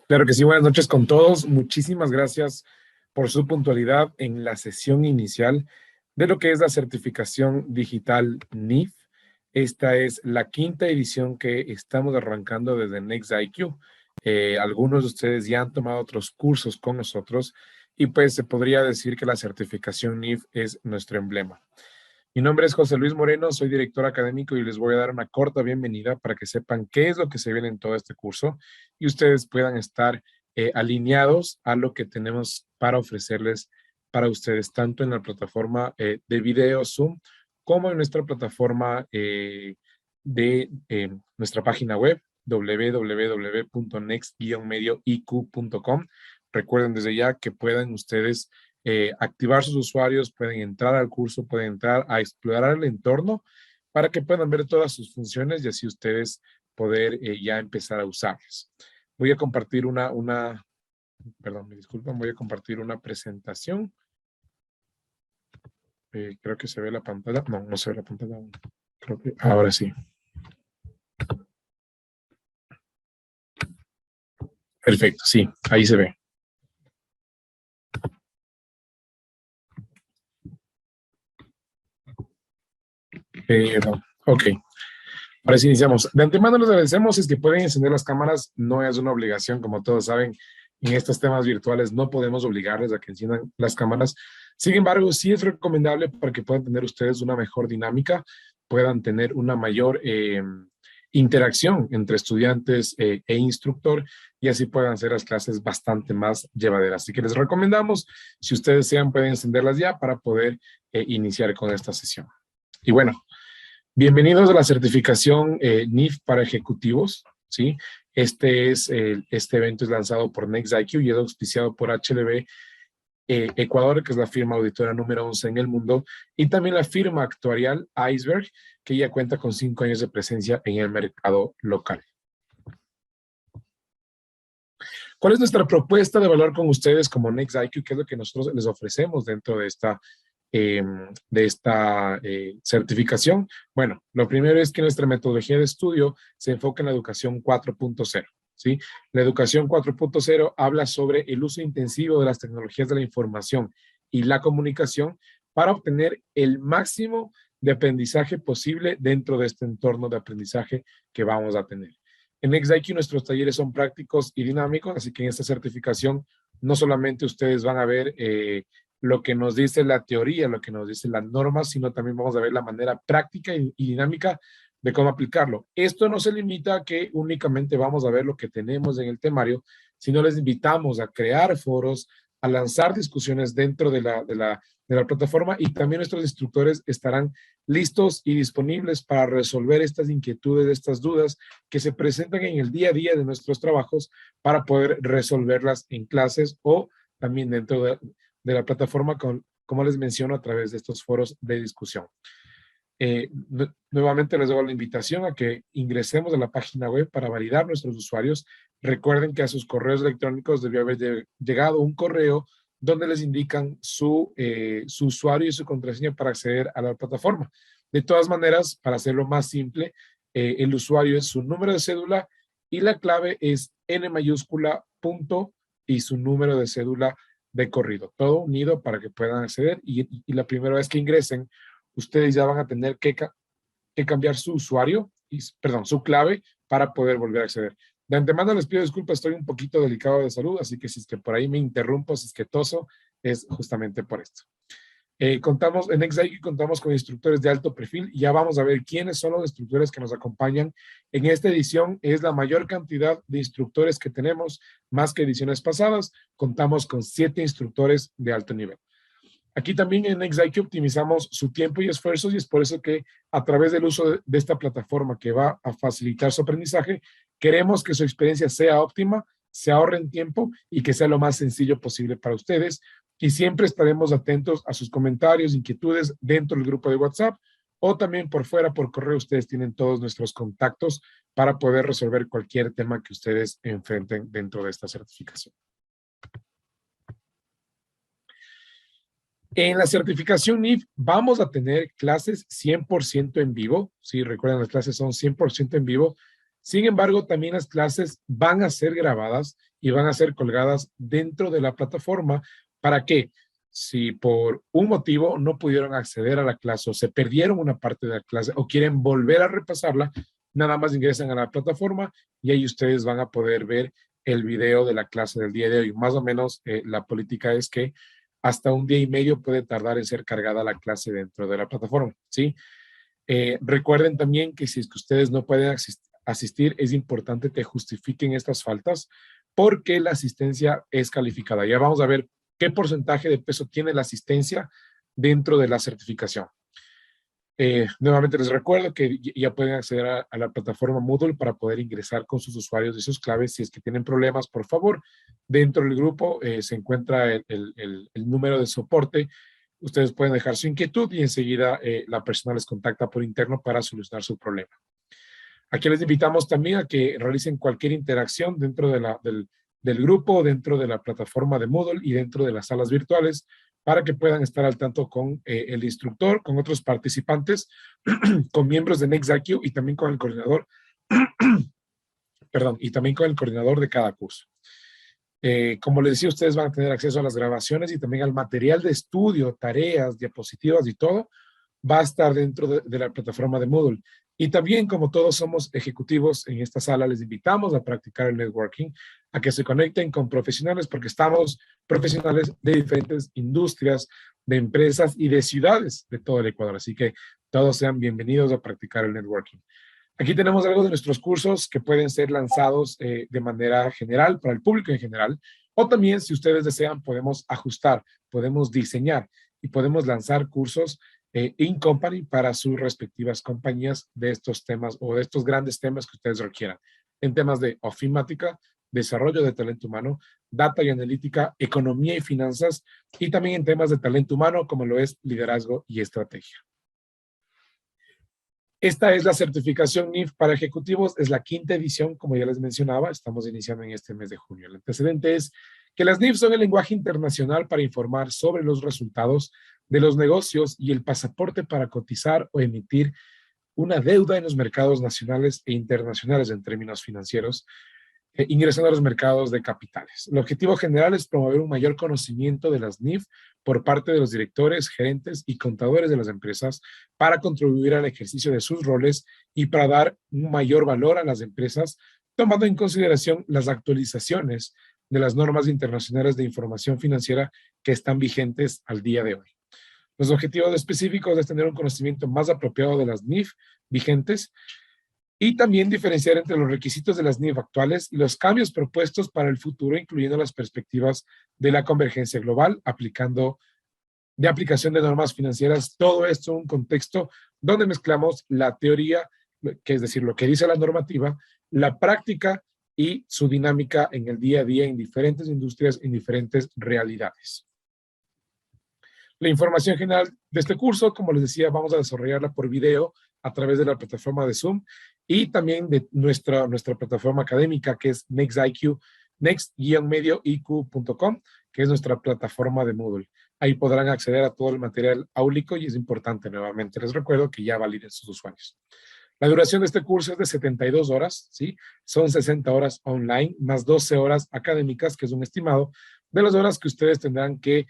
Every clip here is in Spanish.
Claro que sí, buenas noches con todos. Muchísimas gracias por su puntualidad en la sesión inicial de lo que es la certificación digital NIF. Esta es la quinta edición que estamos arrancando desde NextIQ. Algunos de ustedes ya han tomado otros cursos con nosotros y pues se podría decir que la certificación NIF es nuestro emblema. Mi nombre es José Luis Moreno, soy director académico y les voy a dar una corta bienvenida para que sepan qué es lo que se viene en todo este curso y ustedes puedan estar alineados a lo que tenemos para ofrecerles para ustedes, tanto en la plataforma de video Zoom como en nuestra plataforma de nuestra página web www.next-medioiq.com. Recuerden desde ya que puedan ustedes activar sus usuarios, pueden entrar al curso, pueden entrar a explorar el entorno para que puedan ver todas sus funciones y así ustedes poder ya empezar a usarlas. Voy a compartir perdón, me disculpan, voy a compartir una presentación. Creo que se ve la pantalla. No, no se ve la pantalla aún. Creo que ahora sí. Perfecto, sí, ahí se ve. Ok. Ahora sí iniciamos. De antemano les agradecemos, es que pueden encender las cámaras, no es una obligación, como todos saben, en estos temas virtuales no podemos obligarles a que enciendan las cámaras. Sin embargo, sí es recomendable para que puedan tener ustedes una mejor dinámica, puedan tener una mayor interacción entre estudiantes e instructor y así puedan hacer las clases bastante más llevaderas. Así que les recomendamos, si ustedes desean, pueden encenderlas ya para poder iniciar con esta sesión. Y bueno, bienvenidos a la certificación NIF para ejecutivos, ¿sí? Este evento es lanzado por NextIQ y es auspiciado por HLB Ecuador, que es la firma auditora número 11 en el mundo, y también la firma actuarial Iceberg, que ya cuenta con 5 años de presencia en el mercado local. ¿Cuál es nuestra propuesta de valor con ustedes como NextIQ? ¿Qué es lo que nosotros les ofrecemos dentro de esta certificación? Bueno, lo primero es que nuestra metodología de estudio se enfoca en la educación 4.0. ¿Sí? La educación 4.0 habla sobre el uso intensivo de las tecnologías de la información y la comunicación para obtener el máximo de aprendizaje posible dentro de este entorno de aprendizaje que vamos a tener. En NextIQ nuestros talleres son prácticos y dinámicos, así que en esta certificación no solamente ustedes van a ver lo que nos dice la teoría, lo que nos dice la norma, sino también vamos a ver la manera práctica y dinámica de cómo aplicarlo. Esto no se limita a que únicamente vamos a ver lo que tenemos en el temario, sino les invitamos a crear foros, a lanzar discusiones dentro de la plataforma y también nuestros instructores estarán listos y disponibles para resolver estas inquietudes, estas dudas que se presentan en el día a día de nuestros trabajos para poder resolverlas en clases o también dentro de la plataforma, como les menciono, a través de estos foros de discusión. Nuevamente les doy la invitación a que ingresemos a la página web para validar nuestros usuarios. Recuerden que a sus correos electrónicos debió haber llegado un correo donde les indican su usuario y su contraseña para acceder a la plataforma. De todas maneras, para hacerlo más simple, el usuario es su número de cédula y la clave es N mayúscula punto y su número de cédula de corrido. Todo unido para que puedan acceder y la primera vez que ingresen, ustedes ya van a tener que cambiar su usuario, perdón, su clave para poder volver a acceder. De antemano les pido disculpas, estoy un poquito delicado de salud, así que si es que por ahí me interrumpo, si es que toso, es justamente por esto. En NextIQ contamos con instructores de alto perfil y ya vamos a ver quiénes son los instructores que nos acompañan. En esta edición es la mayor cantidad de instructores que tenemos, más que ediciones pasadas. Contamos con 7 instructores de alto nivel. Aquí también en NextIQ optimizamos su tiempo y esfuerzos y es por eso que a través del uso de esta plataforma que va a facilitar su aprendizaje, queremos que su experiencia sea óptima, se ahorren tiempo y que sea lo más sencillo posible para ustedes. Y siempre estaremos atentos a sus comentarios, inquietudes dentro del grupo de WhatsApp o también por fuera, por correo. Ustedes tienen todos nuestros contactos para poder resolver cualquier tema que ustedes enfrenten dentro de esta certificación. En la certificación NIF vamos a tener clases 100% en vivo. Sí, recuerden, las clases son 100% en vivo. Sin embargo, también las clases van a ser grabadas y van a ser colgadas dentro de la plataforma. ¿Para qué? Si por un motivo no pudieron acceder a la clase o se perdieron una parte de la clase o quieren volver a repasarla, nada más ingresan a la plataforma y ahí ustedes van a poder ver el video de la clase del día de hoy. Más o menos la política es que hasta un día y medio puede tardar en ser cargada la clase dentro de la plataforma, ¿sí? Recuerden también que si es que ustedes no pueden asistir, es importante que justifiquen estas faltas porque la asistencia es calificada. Ya vamos a ver qué porcentaje de peso tiene la asistencia dentro de la certificación. Nuevamente les recuerdo que ya pueden acceder a la plataforma Moodle para poder ingresar con sus usuarios y sus claves. Si es que tienen problemas, por favor, dentro del grupo se encuentra el número de soporte. Ustedes pueden dejar su inquietud y enseguida la persona les contacta por interno para solucionar su problema. Aquí les invitamos también a que realicen cualquier interacción dentro del grupo, dentro de la plataforma de Moodle y dentro de las salas virtuales para que puedan estar al tanto con el instructor, con otros participantes, con miembros de NextIQ y también con el coordinador, perdón, y también con el coordinador de cada curso. Como les decía, ustedes van a tener acceso a las grabaciones y también al material de estudio, tareas, diapositivas y todo va a estar dentro de la plataforma de Moodle. Y también, como todos somos ejecutivos en esta sala, les invitamos a practicar el networking, a que se conecten con profesionales, porque estamos profesionales de diferentes industrias, de empresas y de ciudades de todo el Ecuador. Así que todos sean bienvenidos a practicar el networking. Aquí tenemos algo de nuestros cursos que pueden ser lanzados de manera general para el público en general, o también, si ustedes desean, podemos ajustar, podemos diseñar y podemos lanzar cursos in company para sus respectivas compañías de estos temas o de estos grandes temas que ustedes requieran, en temas de ofimática, desarrollo de talento humano, data y analítica, economía y finanzas, y también en temas de talento humano como lo es liderazgo y estrategia. Esta es la certificación NIF para ejecutivos, es la 5ª edición, como ya les mencionaba, estamos iniciando en este mes de junio. El antecedente es que las NIF son el lenguaje internacional para informar sobre los resultados de los negocios y el pasaporte para cotizar o emitir una deuda en los mercados nacionales e internacionales en términos financieros, ingresando a los mercados de capitales. El objetivo general es promover un mayor conocimiento de las NIF por parte de los directores, gerentes y contadores de las empresas para contribuir al ejercicio de sus roles y para dar un mayor valor a las empresas, tomando en consideración las actualizaciones de las normas internacionales de información financiera que están vigentes al día de hoy. Los objetivos específicos es tener un conocimiento más apropiado de las NIF vigentes y también diferenciar entre los requisitos de las NIF actuales y los cambios propuestos para el futuro, incluyendo las perspectivas de la convergencia global, aplicación de normas financieras, todo esto en un contexto donde mezclamos la teoría, que es decir, lo que dice la normativa, la práctica y su dinámica en el día a día en diferentes industrias, en diferentes realidades. La información general de este curso, como les decía, vamos a desarrollarla por video a través de la plataforma de Zoom y también de nuestra plataforma académica que es NextIQ, next-medioiq.com, que es nuestra plataforma de Moodle. Ahí podrán acceder a todo el material áulico y es importante, nuevamente, les recuerdo que ya validen sus usuarios. La duración de este curso es de 72 horas, ¿sí? Son 60 horas online, más 12 horas académicas, que es un estimado de las horas que ustedes tendrán que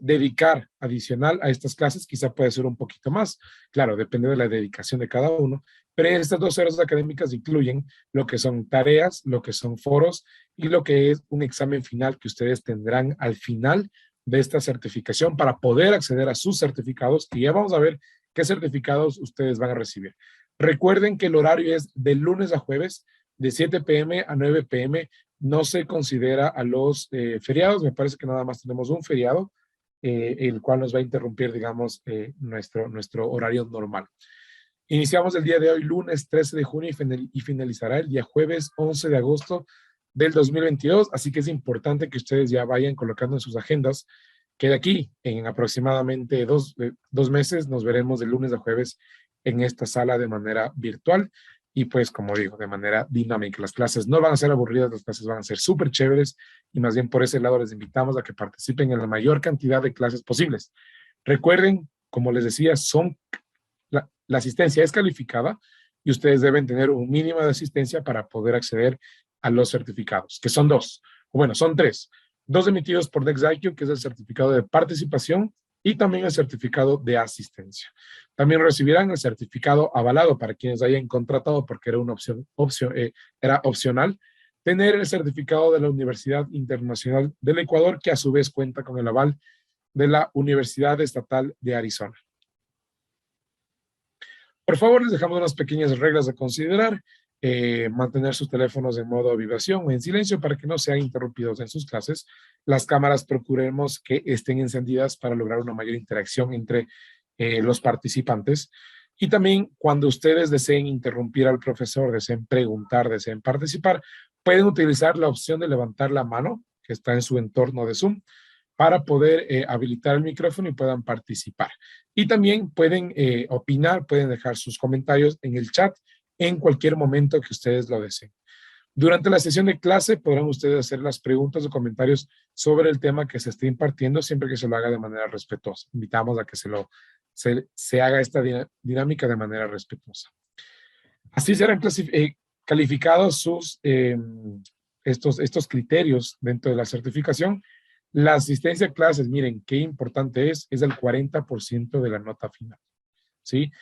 dedicar adicional a estas clases. Quizá puede ser un poquito más, claro, depende de la dedicación de cada uno, pero estas 12 horas académicas incluyen lo que son tareas, lo que son foros y lo que es un examen final que ustedes tendrán al final de esta certificación para poder acceder a sus certificados, y ya vamos a ver qué certificados ustedes van a recibir. Recuerden que el horario es de lunes a jueves, de 7 p.m. a 9 p.m. No se considera a los feriados, me parece que nada más tenemos un feriado, el cual nos va a interrumpir, digamos, nuestro horario normal. Iniciamos el día de hoy, lunes 13 de junio, y finalizará el día jueves 11 de agosto del 2022, así que es importante que ustedes ya vayan colocando en sus agendas que de aquí, en aproximadamente dos meses, nos veremos de lunes a jueves en esta sala de manera virtual y pues, como digo, de manera dinámica. Las clases no van a ser aburridas, las clases van a ser súper chéveres y más bien por ese lado les invitamos a que participen en la mayor cantidad de clases posibles. Recuerden, como les decía, la asistencia es calificada y ustedes deben tener un mínimo de asistencia para poder acceder a los certificados, que son dos, o bueno, son tres. Dos emitidos por NextIQ, que es el certificado de participación, y también el certificado de asistencia. También recibirán el certificado avalado para quienes hayan contratado, porque era una era opcional, tener el certificado de la Universidad Internacional del Ecuador, que a su vez cuenta con el aval de la Universidad Estatal de Arizona. Por favor, les dejamos unas pequeñas reglas a considerar. Mantener sus teléfonos en modo vibración o en silencio para que no sean interrumpidos en sus clases. Las cámaras procuremos que estén encendidas para lograr una mayor interacción entre los participantes. Y también cuando ustedes deseen interrumpir al profesor, deseen preguntar, deseen participar, pueden utilizar la opción de levantar la mano que está en su entorno de Zoom para poder habilitar el micrófono y puedan participar. Y también pueden opinar, pueden dejar sus comentarios en el chat en cualquier momento que ustedes lo deseen. Durante la sesión de clase podrán ustedes hacer las preguntas o comentarios sobre el tema que se esté impartiendo, siempre que se lo haga de manera respetuosa. Invitamos a que se haga esta dinámica de manera respetuosa. Así serán calificados estos criterios dentro de la certificación. La asistencia a clases, miren, qué importante es el 40% de la nota final, ¿sí?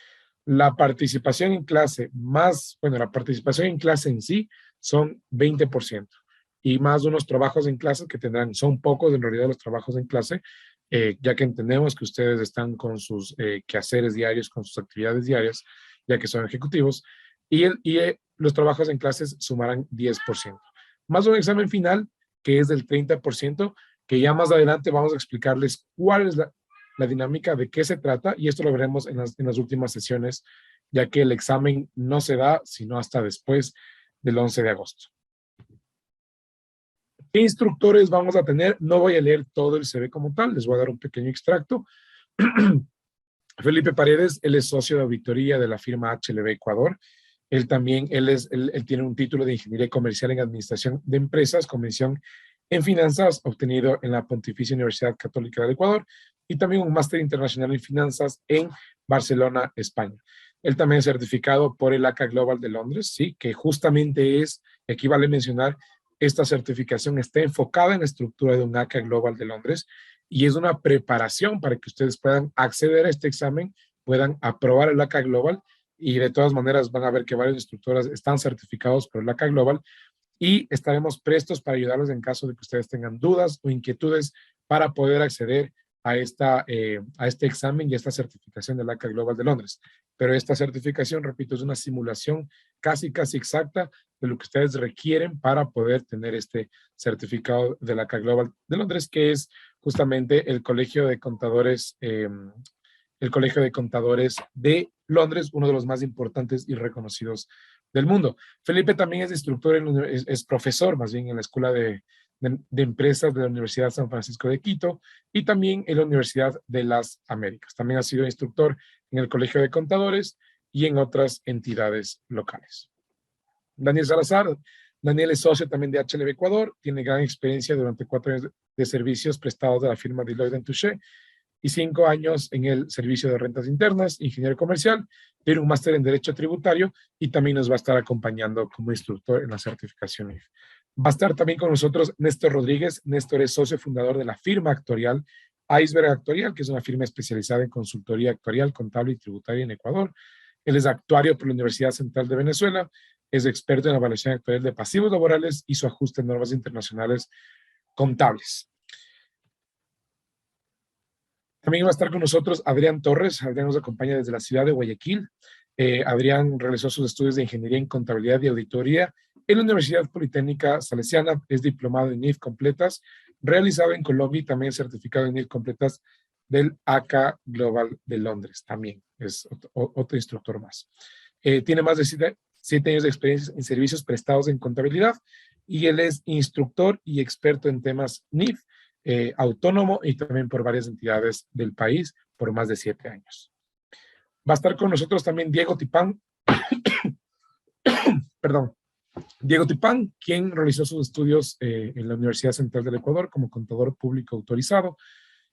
La participación en clase la participación en clase en sí son 20% y más unos trabajos en clase que tendrán, son pocos en realidad los trabajos en clase, ya que entendemos que ustedes están con sus quehaceres diarios, con sus actividades diarias, ya que son ejecutivos, y los trabajos en clases sumarán 10%. Más un examen final que es del 30%, que ya más adelante vamos a explicarles cuál es la dinámica, de qué se trata, y esto lo veremos en las últimas sesiones, ya que el examen no se da sino hasta después del 11 de agosto. ¿Qué instructores vamos a tener? No voy a leer todo el CV como tal, les voy a dar un pequeño extracto. Felipe Paredes, él es socio de auditoría de la firma HLB Ecuador. Él tiene un título de Ingeniería Comercial en Administración de Empresas, con mención en Finanzas, obtenido en la Pontificia Universidad Católica del Ecuador, y también un máster internacional en Finanzas en Barcelona, España. Él también es certificado por el ACA Global de Londres, ¿sí? Que justamente aquí vale mencionar, esta certificación está enfocada en la estructura de un ACA Global de Londres y es una preparación para que ustedes puedan acceder a este examen, puedan aprobar el ACA Global, y de todas maneras van a ver que varios instructores están certificados por el ACA Global, y estaremos prestos para ayudarlos en caso de que ustedes tengan dudas o inquietudes para poder acceder a este examen y a esta certificación del ACA Global de Londres. Pero esta certificación, repito, es una simulación casi exacta de lo que ustedes requieren para poder tener este certificado del ACA Global de Londres, que es justamente el Colegio de Contadores, de Londres, uno de los más importantes y reconocidos del mundo. Felipe también es instructor, es profesor más bien en la Escuela de Empresas de la Universidad San Francisco de Quito y también en la Universidad de las Américas. También ha sido instructor en el Colegio de Contadores y en otras entidades locales. Daniel Salazar. Daniel es socio también de HLB Ecuador, tiene gran experiencia durante 4 años de servicios prestados de la firma Deloitte & Touché y 5 años en el servicio de rentas internas, ingeniero comercial, tiene un máster en Derecho Tributario y también nos va a estar acompañando como instructor en la certificación IF. Va a estar también con nosotros Néstor Rodríguez. Néstor es socio fundador de la firma actuarial Iceberg Actuarial, que es una firma especializada en consultoría actuarial, contable y tributaria en Ecuador. Él es actuario por la Universidad Central de Venezuela, es experto en la evaluación actuarial de pasivos laborales y su ajuste en normas internacionales contables. También va a estar con nosotros Adrián Torres. Adrián nos acompaña desde la ciudad de Guayaquil. Adrián realizó sus estudios de Ingeniería en Contabilidad y Auditoría en la Universidad Politécnica Salesiana. Es diplomado en IF completas, realizado en Colombia, y también certificado en IF completas del ACA Global de Londres. También es otro instructor más. Tiene más de 7 años de experiencia en servicios prestados en contabilidad y él es instructor y experto en temas NIF, autónomo y también por varias entidades del país por más de 7 años. Va a estar con nosotros también Diego Tipán, perdón, Diego Tipán, quien realizó sus estudios en la Universidad Central del Ecuador como contador público autorizado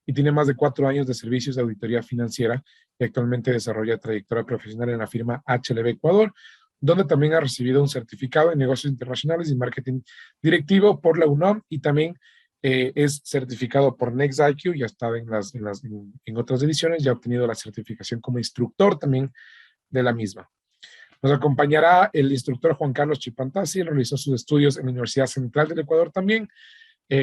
y tiene más de 4 años de servicios de auditoría financiera y actualmente desarrolla trayectoria profesional en la firma HLB Ecuador. donde también ha recibido un certificado en negocios internacionales y marketing directivo por la UNAM y también es certificado por NextIQ, ya ha estado en otras ediciones, ya ha obtenido la certificación como instructor también de la misma. Nos acompañará el instructor Juan Carlos Chipantasi, realizó sus estudios en la Universidad Central del Ecuador también,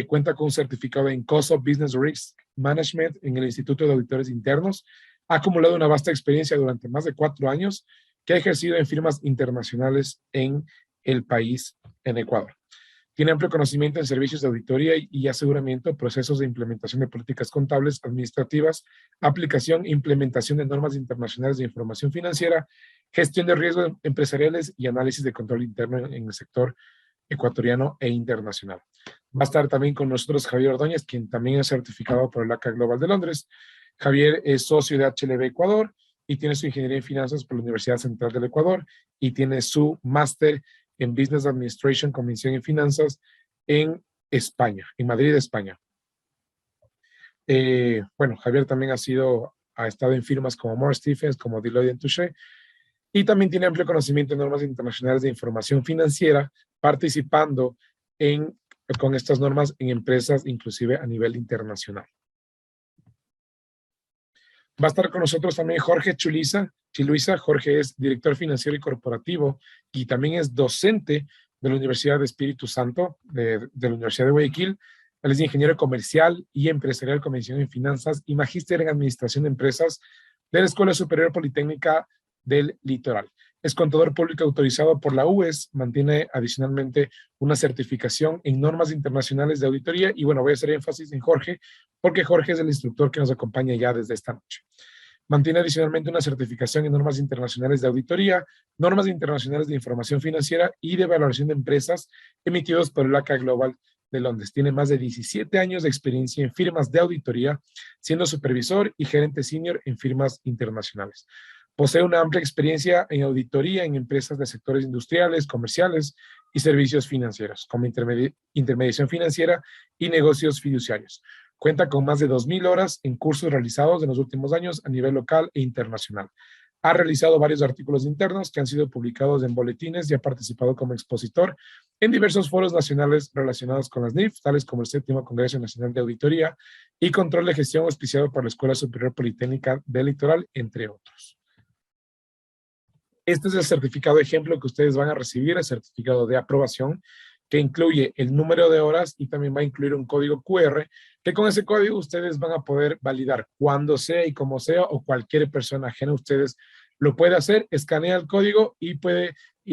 cuenta con un certificado en Cost of Business Risk Management en el Instituto de Auditores Internos, ha acumulado una vasta experiencia durante más de 4 años que ha ejercido en firmas internacionales en el país, en Ecuador. Tiene amplio conocimiento en servicios de auditoría y aseguramiento, procesos de implementación de políticas contables, administrativas, aplicación e implementación de normas internacionales de información financiera, gestión de riesgos empresariales y análisis de control interno en el sector ecuatoriano e internacional. Va a estar también con nosotros Javier Ordóñez, quien también es certificado por el ACA Global de Londres. Javier es socio de HLB Ecuador y tiene su ingeniería en finanzas por la Universidad Central del Ecuador y tiene su máster en Business Administration con mención en finanzas en España, en Madrid, España. Bueno, Javier también ha estado en firmas como Moore Stephens, como Deloitte & Touche, y también tiene amplio conocimiento en normas internacionales de información financiera, participando con estas normas en empresas, inclusive a nivel internacional. Va a estar con nosotros también Jorge Chiluisa. Jorge es director financiero y corporativo y también es docente de la Universidad de Espíritu Santo, de la Universidad de Guayaquil. Él es ingeniero comercial y empresarial con mención en finanzas y magíster en administración de empresas de la Escuela Superior Politécnica del Litoral. Es contador público autorizado por la UES, mantiene adicionalmente una certificación en normas internacionales de auditoría y bueno, voy a hacer énfasis en Jorge porque Jorge es el instructor que nos acompaña ya desde esta noche. Mantiene adicionalmente una certificación en normas internacionales de auditoría, normas internacionales de información financiera y de valoración de empresas emitidos por el ACA Global de Londres. Tiene más de 17 años de experiencia en firmas de auditoría, siendo supervisor y gerente senior en firmas internacionales. Posee una amplia experiencia en auditoría en empresas de sectores industriales, comerciales y servicios financieros, como intermediación financiera y negocios fiduciarios. Cuenta con más de 2,000 horas en cursos realizados en los últimos años a nivel local e internacional. Ha realizado varios artículos internos que han sido publicados en boletines y ha participado como expositor en diversos foros nacionales relacionados con las NIF, tales como el 7º Congreso Nacional de Auditoría y Control de Gestión auspiciado por la Escuela Superior Politécnica del Litoral, entre otros. Este es el certificado ejemplo que ustedes van a recibir, el certificado de aprobación, que incluye el número de horas y también va a incluir un código QR, que con ese código ustedes van a poder validar cuando sea y como sea, o cualquier persona ajena a ustedes lo puede hacer, escanea el código y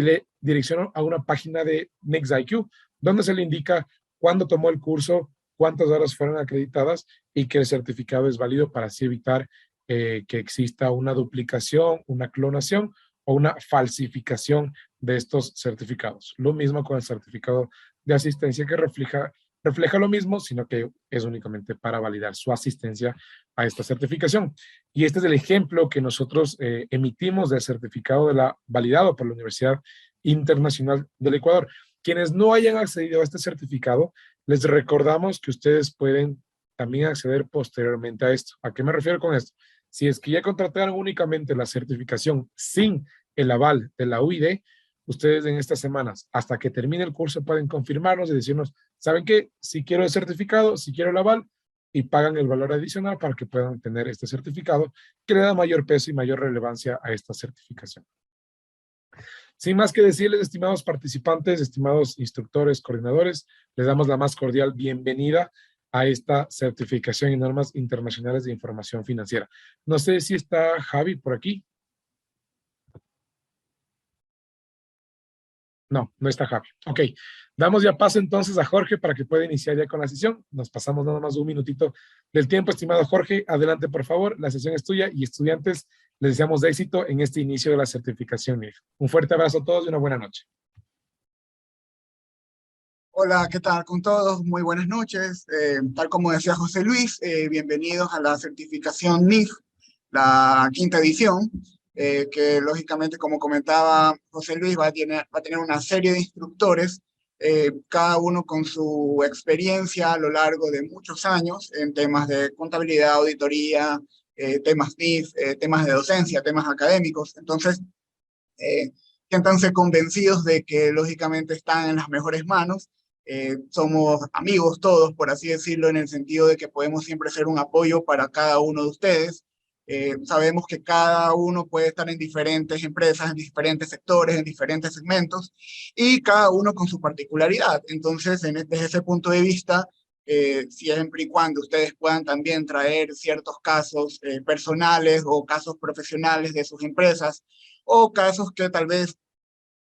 le direcciona a una página de NextIQ, donde se le indica cuándo tomó el curso, cuántas horas fueron acreditadas y que el certificado es válido para así evitar que exista una duplicación, una clonación o una falsificación de estos certificados. Lo mismo con el certificado de asistencia que refleja lo mismo, sino que es únicamente para validar su asistencia a esta certificación. Y este es el ejemplo que nosotros emitimos del certificado validado por la Universidad Internacional del Ecuador. Quienes no hayan accedido a este certificado, les recordamos que ustedes pueden también acceder posteriormente a esto. ¿A qué me refiero con esto? Si es que ya contrataron únicamente la certificación sin el aval de la UID, ustedes en estas semanas, hasta que termine el curso, pueden confirmarnos y decirnos, ¿saben qué? Si quiero el certificado, si quiero el aval, y pagan el valor adicional para que puedan tener este certificado que le da mayor peso y mayor relevancia a esta certificación. Sin más que decirles, estimados participantes, estimados instructores, coordinadores, les damos la más cordial bienvenida a esta certificación en normas internacionales de información financiera. No sé si está Javi por aquí. No, no está Javi. Ok, damos ya paso entonces a Jorge para que pueda iniciar ya con la sesión. Nos pasamos nada más un minutito del tiempo, estimado Jorge. Adelante, por favor. La sesión es tuya y estudiantes, les deseamos de éxito en este inicio de la certificación NIF. Un fuerte abrazo a todos y una buena noche. Hola, ¿qué tal con todos? Muy buenas noches. Tal como decía José Luis, bienvenidos a la certificación NIF, la 5ª edición, que lógicamente, como comentaba José Luis, va a tener una serie de instructores, cada uno con su experiencia a lo largo de muchos años en temas de contabilidad, auditoría, temas NIF, temas de docencia, temas académicos. Entonces, siéntanse convencidos de que lógicamente están en las mejores manos. Somos amigos todos, por así decirlo, en el sentido de que podemos siempre ser un apoyo para cada uno de ustedes. Sabemos que cada uno puede estar en diferentes empresas, en diferentes sectores, en diferentes segmentos, y cada uno con su particularidad. Entonces, desde ese punto de vista, siempre y cuando ustedes puedan también traer ciertos casos personales o casos profesionales de sus empresas, o casos que tal vez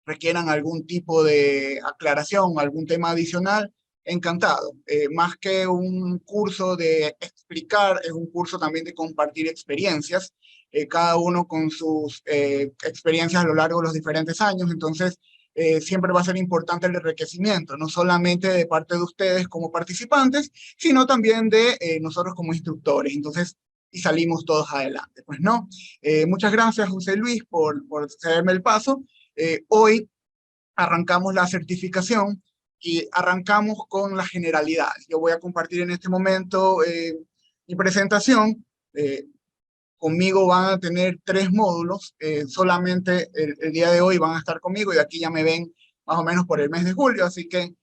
requieran algún tipo de aclaración, algún tema adicional, encantado. Más que un curso de explicar, es un curso también de compartir experiencias, cada uno con sus experiencias a lo largo de los diferentes años. Entonces, siempre va a ser importante el enriquecimiento, no solamente de parte de ustedes como participantes, sino también de nosotros como instructores. Entonces, y salimos todos adelante. Pues no, muchas gracias José Luis por cederme el paso. Hoy arrancamos la certificación y arrancamos con las generalidades. Yo voy a compartir en este momento mi presentación. Conmigo van a tener 3 módulos, solamente el día de hoy van a estar conmigo y aquí ya me ven más o menos por el mes de julio, así que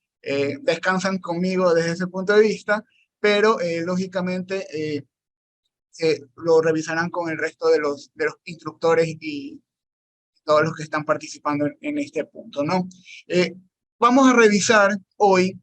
descansan conmigo desde ese punto de vista, pero lógicamente lo revisarán con el resto de los instructores y todos los que están participando en este punto, ¿no? Vamos a revisar hoy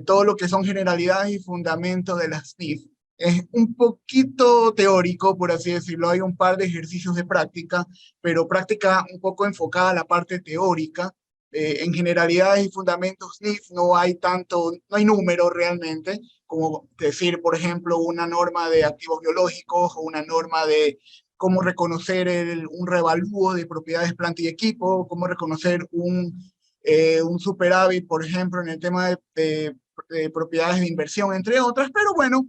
todo lo que son generalidades y fundamentos de las NIF. Es un poquito teórico, por así decirlo, hay un par de ejercicios de práctica, pero práctica un poco enfocada a la parte teórica. En generalidades y fundamentos NIF no hay tanto, no hay número realmente, como decir, por ejemplo, una norma de activos biológicos o una norma de cómo reconocer un revalúo de propiedades planta y equipo, cómo reconocer un superávit, por ejemplo, en el tema de propiedades de inversión, entre otras, pero bueno,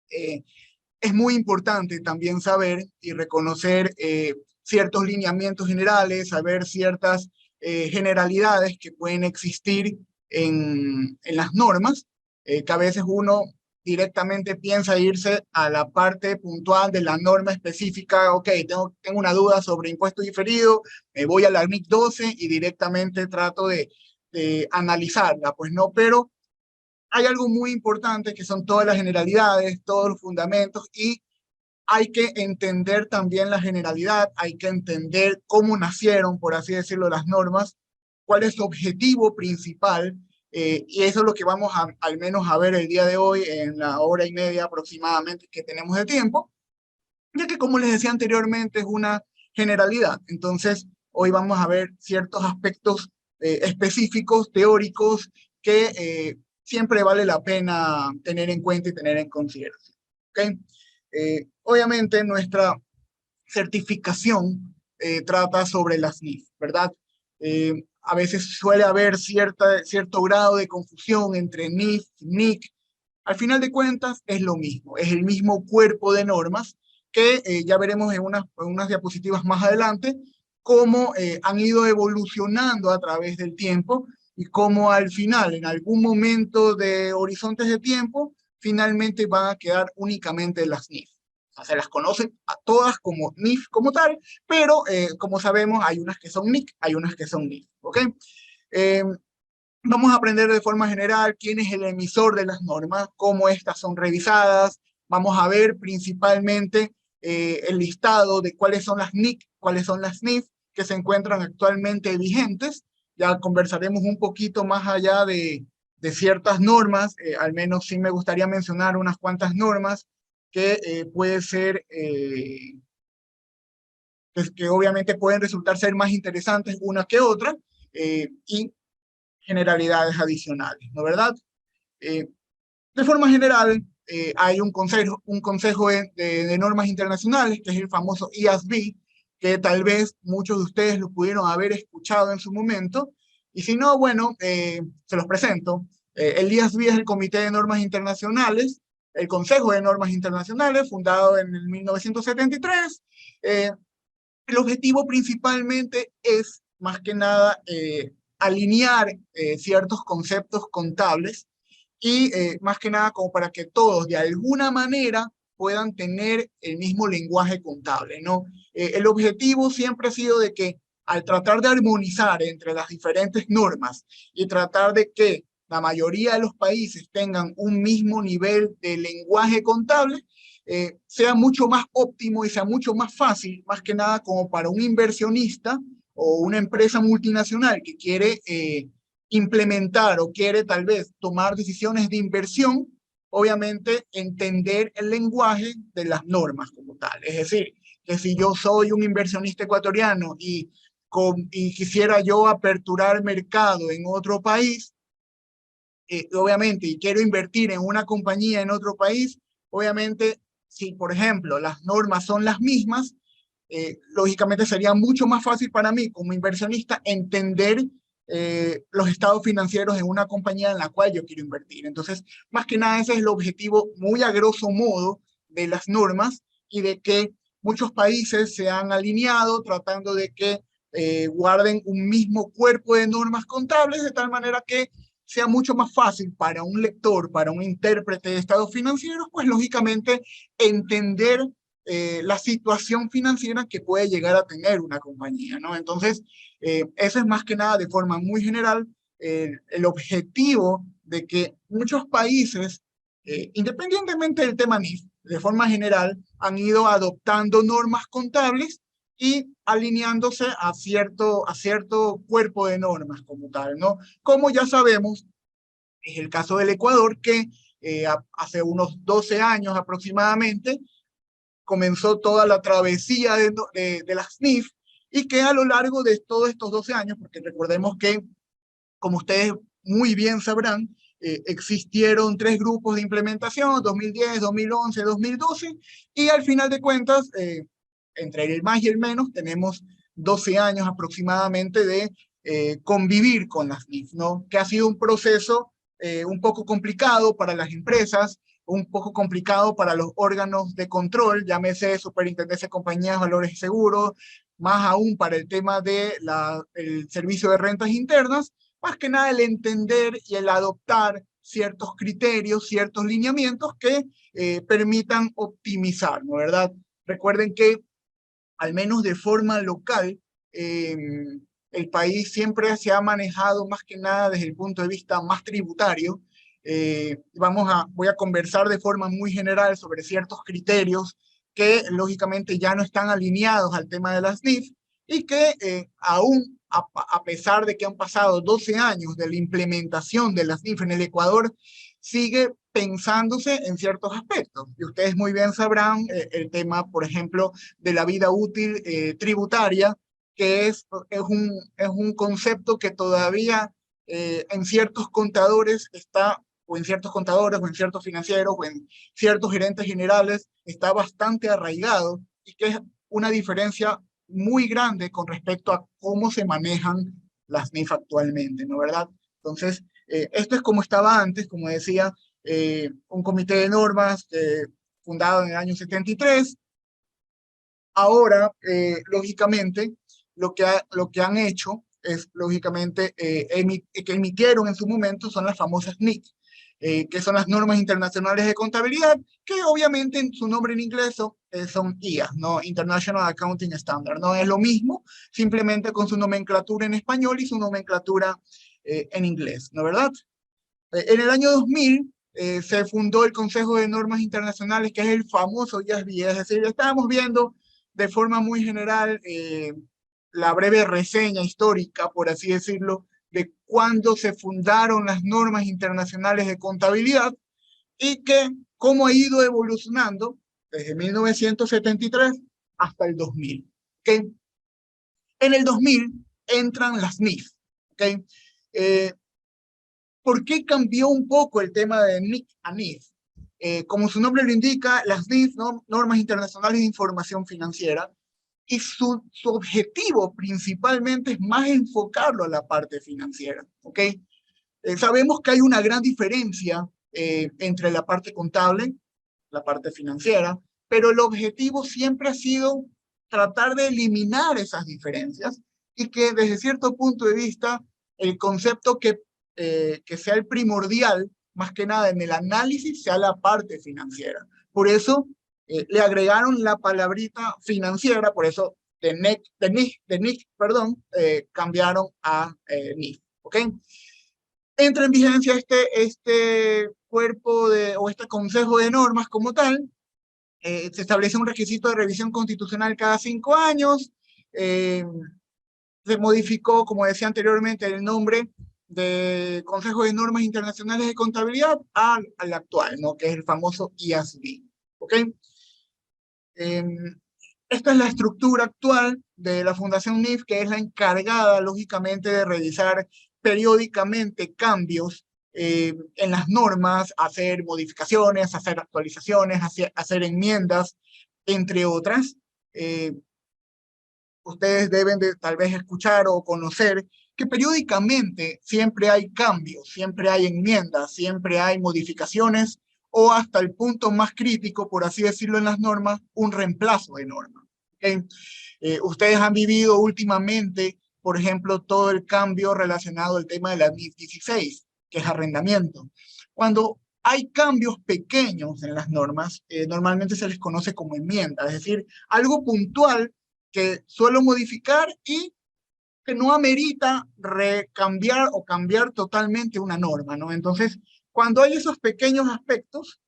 es muy importante también saber y reconocer ciertos lineamientos generales, saber ciertas generalidades que pueden existir en las normas, que a veces uno directamente piensa irse a la parte puntual de la norma específica. Ok, tengo una duda sobre impuesto diferido, me voy a la NIC 12 y directamente trato de analizarla, pues no, pero hay algo muy importante que son todas las generalidades, todos los fundamentos, y hay que entender también la generalidad, hay que entender cómo nacieron, por así decirlo, las normas, cuál es su objetivo principal, y eso es lo que vamos al menos a ver el día de hoy en la hora y media aproximadamente que tenemos de tiempo, ya que como les decía anteriormente es una generalidad. Entonces, hoy vamos a ver ciertos aspectos específicos, teóricos, que siempre vale la pena tener en cuenta y tener en consideración. ¿Okay? Obviamente nuestra certificación trata sobre las NIF, ¿verdad? A veces suele haber cierto grado de confusión entre NIF y NIC. Al final de cuentas es lo mismo, es el mismo cuerpo de normas que ya veremos en unas diapositivas más adelante, cómo han ido evolucionando a través del tiempo y cómo al final, en algún momento de horizontes de tiempo, finalmente van a quedar únicamente las NIF. O sea, se las conoce a todas como NIF como tal, pero como sabemos hay unas que son NIC, hay unas que son NIF, ¿ok? Eh, Vamos a aprender de forma general quién es el emisor de las normas, cómo estas son revisadas. Vamos a ver principalmente el listado de cuáles son las NIC, cuáles son las NIF que se encuentran actualmente vigentes. Ya conversaremos un poquito más allá de ciertas normas, al menos sí me gustaría mencionar unas cuantas normas que puede ser, pues, que obviamente pueden resultar ser más interesantes una que otra, y generalidades adicionales, ¿no verdad? Eh, de forma general, hay un consejo de normas internacionales, que es el famoso IASB, que tal vez muchos de ustedes lo pudieron haber escuchado en su momento, y si no, bueno, se los presento. El IASB es el Comité de Normas Internacionales, el Consejo de Normas Internacionales, fundado en el 1973. El objetivo principalmente es, más que nada, alinear ciertos conceptos contables y más que nada como para que todos de alguna manera puedan tener el mismo lenguaje contable, ¿no? El objetivo siempre ha sido de que al tratar de armonizar entre las diferentes normas y tratar de que la mayoría de los países tengan un mismo nivel de lenguaje contable, sea mucho más óptimo y sea mucho más fácil, más que nada como para un inversionista o una empresa multinacional que quiere implementar o quiere tal vez tomar decisiones de inversión, obviamente entender el lenguaje de las normas como tal. Es decir, que si yo soy un inversionista ecuatoriano y quisiera yo aperturar mercado en otro país, obviamente, y quiero invertir en una compañía en otro país, obviamente, si por ejemplo las normas son las mismas, lógicamente sería mucho más fácil para mí como inversionista entender los estados financieros en una compañía en la cual yo quiero invertir. Entonces, más que nada ese es el objetivo muy a grosso modo de las normas y de que muchos países se han alineado tratando de que guarden un mismo cuerpo de normas contables de tal manera que sea mucho más fácil para un lector, para un intérprete de estados financieros, pues lógicamente entender la situación financiera que puede llegar a tener una compañía, ¿no? Entonces, eso es más que nada de forma muy general el objetivo de que muchos países, independientemente del tema NIF, de forma general, han ido adoptando normas contables y alineándose a cierto cuerpo de normas como tal, ¿no? Como ya sabemos, es el caso del Ecuador, que hace unos 12 años aproximadamente comenzó toda la travesía de las NIF y que a lo largo de todos estos 12 años, porque recordemos que, como ustedes muy bien sabrán, existieron tres grupos de implementación, 2010, 2011, 2012, y al final de cuentas, entre el más y el menos, tenemos 12 años aproximadamente de convivir con las NIF, ¿no? Que ha sido un proceso un poco complicado para las empresas, un poco complicado para los órganos de control, llámese Superintendencia de Compañías, Valores y Seguros, más aún para el tema de el servicio de rentas internas, más que nada el entender y el adoptar ciertos criterios, ciertos lineamientos que permitan optimizar, ¿no? ¿Verdad? Recuerden que al menos de forma local, el país siempre se ha manejado más que nada desde el punto de vista más tributario. Voy a conversar de forma muy general sobre ciertos criterios que lógicamente ya no están alineados al tema de las NIF y que aún a pesar de que han pasado 12 años de la implementación de las NIF en el Ecuador, sigue pensándose en ciertos aspectos. Y ustedes muy bien sabrán el tema, por ejemplo, de la vida útil tributaria, que es un concepto que todavía en ciertos contadores está, o en ciertos contadores, o en ciertos financieros, o en ciertos gerentes generales, está bastante arraigado y que es una diferencia muy grande con respecto a cómo se manejan las NIF actualmente, ¿no? ¿Verdad? Entonces, esto es como estaba antes, como decía, un comité de normas fundado en el año 73. Ahora, lógicamente, lo que han hecho es, lógicamente, que emitieron en su momento son las famosas NIC, que son las normas internacionales de contabilidad, que obviamente en su nombre en inglés son IAS, ¿no? International Accounting Standard. No es lo mismo, simplemente con su nomenclatura en español y su nomenclatura en inglés, ¿no? ¿Verdad? En el año 2000 se fundó el Consejo de Normas Internacionales, que es el famoso IASB, es decir, estábamos viendo de forma muy general la breve reseña histórica, por así decirlo, de cuándo se fundaron las normas internacionales de contabilidad y que cómo ha ido evolucionando desde 1973 hasta el 2000. ¿Okay? En el 2000 entran las NIF. ¿Okay? ¿Por qué cambió un poco el tema de NIC a NIF? Como su nombre lo indica, las NIF, ¿no? Normas Internacionales de Información Financiera, y su objetivo principalmente es más enfocarlo a la parte financiera, ¿ok? Sabemos que hay una gran diferencia entre la parte contable, la parte financiera, pero el objetivo siempre ha sido tratar de eliminar esas diferencias y que desde cierto punto de vista el concepto que sea el primordial, más que nada en el análisis, sea la parte financiera. Por eso le agregaron la palabrita financiera, por eso NIC, perdón, cambiaron a NIF, ¿ok? Entra en vigencia este cuerpo o este consejo de normas como tal. Se establece un requisito de revisión constitucional cada 5 años. Se modificó, como decía anteriormente, el nombre de Consejo de Normas Internacionales de Contabilidad al actual, ¿no? Que es el famoso IASB. ¿Ok? Esta es la estructura actual de la Fundación NIF, que es la encargada, lógicamente, de revisar periódicamente cambios en las normas, hacer modificaciones, hacer actualizaciones, hacer enmiendas, entre otras. Ustedes deben de tal vez escuchar o conocer que periódicamente siempre hay cambios, siempre hay enmiendas, siempre hay modificaciones o hasta el punto más crítico, por así decirlo en las normas, un reemplazo de normas. ¿Okay? Ustedes han vivido últimamente, por ejemplo, todo el cambio relacionado al tema de la NIF 16, que es arrendamiento. Cuando hay cambios pequeños en las normas, normalmente se les conoce como enmienda, es decir, algo puntual que suelo modificar y que no amerita recambiar o cambiar totalmente una norma, ¿no? Entonces, cuando hay esos pequeños aspectos,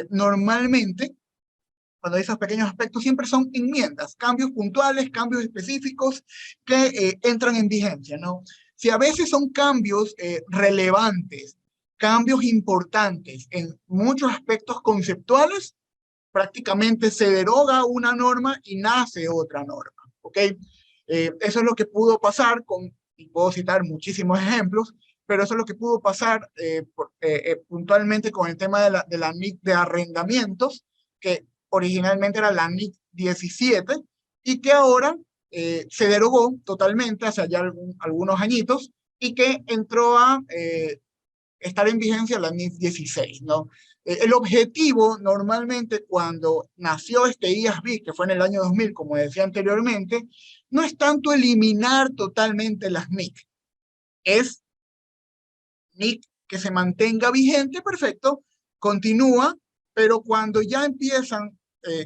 normalmente, cuando hay esos pequeños aspectos, siempre son enmiendas, cambios puntuales, cambios específicos que entran en vigencia, ¿no? Si a veces son cambios relevantes, cambios importantes en muchos aspectos conceptuales, prácticamente se deroga una norma y nace otra norma, ¿ok? Eso es lo que pudo pasar y puedo citar muchísimos ejemplos, pero eso es lo que pudo pasar puntualmente con el tema de la NIC de arrendamientos, que originalmente era la NIC 17 y que ahora se derogó totalmente hace ya algunos añitos y que entró a estar en vigencia la NIF 16, ¿no? El objetivo normalmente cuando nació este IASB, que fue en el año 2000, como decía anteriormente, no es tanto eliminar totalmente las NIC, es NIC que se mantenga vigente, perfecto, continúa, pero cuando ya empiezan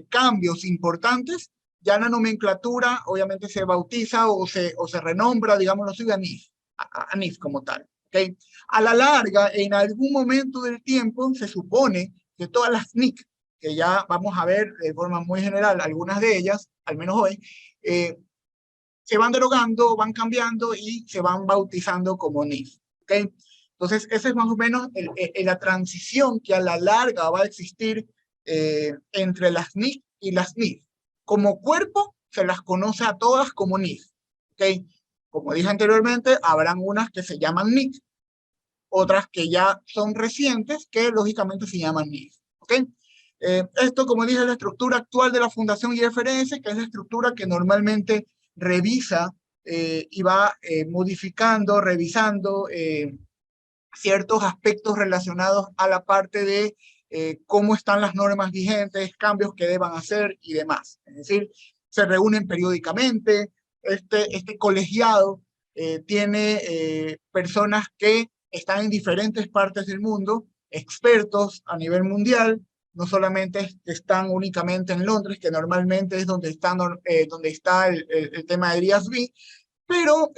cambios importantes, ya la nomenclatura obviamente se bautiza o se renombra, digámoslo así, a NIF, a NIF como tal. ¿Okay? A la larga, en algún momento del tiempo, se supone que todas las NIC, que ya vamos a ver de forma muy general, algunas de ellas, al menos hoy, se van derogando, van cambiando y se van bautizando como NIF. ¿Okay? Entonces, esa es más o menos la transición que a la larga va a existir entre las NIC y las NIF. Como cuerpo, se las conoce a todas como NIF. ¿Okay? Como dije anteriormente, habrán unas que se llaman NIC, otras que ya son recientes, que lógicamente se llaman NIF. ¿Okay? Esto, como dije, es la estructura actual de la Fundación IFRS, que es la estructura que normalmente revisa y va modificando, revisando ciertos aspectos relacionados a la parte de cómo están las normas vigentes, cambios que deban hacer y demás. Es decir, se reúnen periódicamente, este colegiado tiene personas que están en diferentes partes del mundo, expertos a nivel mundial, no solamente están únicamente en Londres, que normalmente es donde está el tema de IASB, pero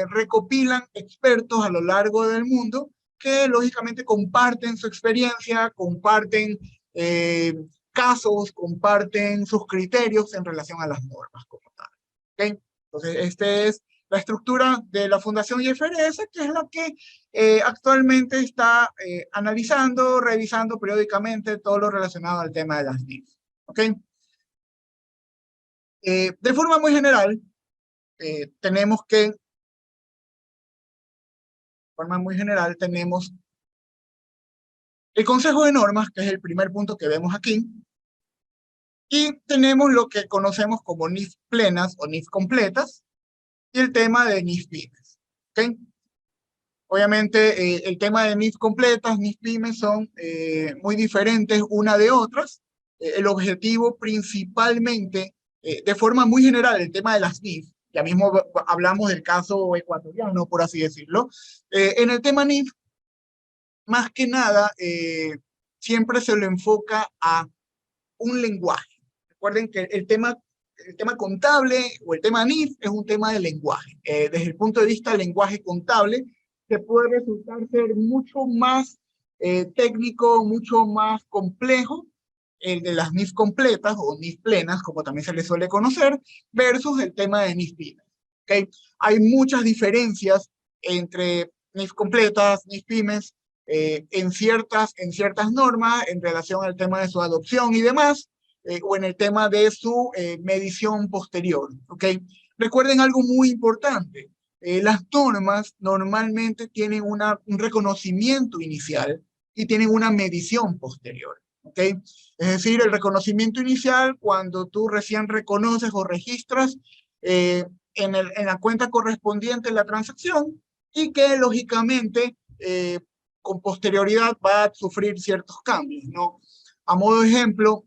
recopilan expertos a lo largo del mundo que lógicamente comparten su experiencia, comparten casos, comparten sus criterios en relación a las normas como tal. ¿Okay? Entonces, esta es la estructura de la Fundación IFRS, que es la que actualmente está analizando, revisando periódicamente todo lo relacionado al tema de las NIF. ¿Okay? De forma muy general, tenemos que forma muy general, tenemos el Consejo de Normas, que es el primer punto que vemos aquí, y tenemos lo que conocemos como NIF plenas o NIF completas, y el tema de NIF pymes. ¿Okay? Obviamente, el tema de NIF completas, NIF pymes son muy diferentes una de otras. El objetivo principalmente, de forma muy general, el tema de las NIF, ya mismo hablamos del caso ecuatoriano, por así decirlo. En el tema NIF, más que nada, siempre se lo enfoca a un lenguaje. Recuerden que el tema el tema contable o el tema NIF es un tema de lenguaje. Desde el punto de vista del lenguaje contable, que puede resultar ser mucho más técnico, mucho más complejo, el de las NIF completas o NIF plenas, como también se le suele conocer, versus el tema de NIF pymes. ¿Okay? Hay muchas diferencias entre NIF completas, NIF pymes, en ciertas normas en relación al tema de su adopción y demás, o en el tema de su medición posterior. ¿Okay? Recuerden algo muy importante. Las normas normalmente tienen un reconocimiento inicial y tienen una medición posterior. ¿Okay? Es decir, el reconocimiento inicial, cuando tú recién reconoces o registras en la cuenta correspondiente la transacción, y que lógicamente con posterioridad va a sufrir ciertos cambios, ¿no? A modo de ejemplo,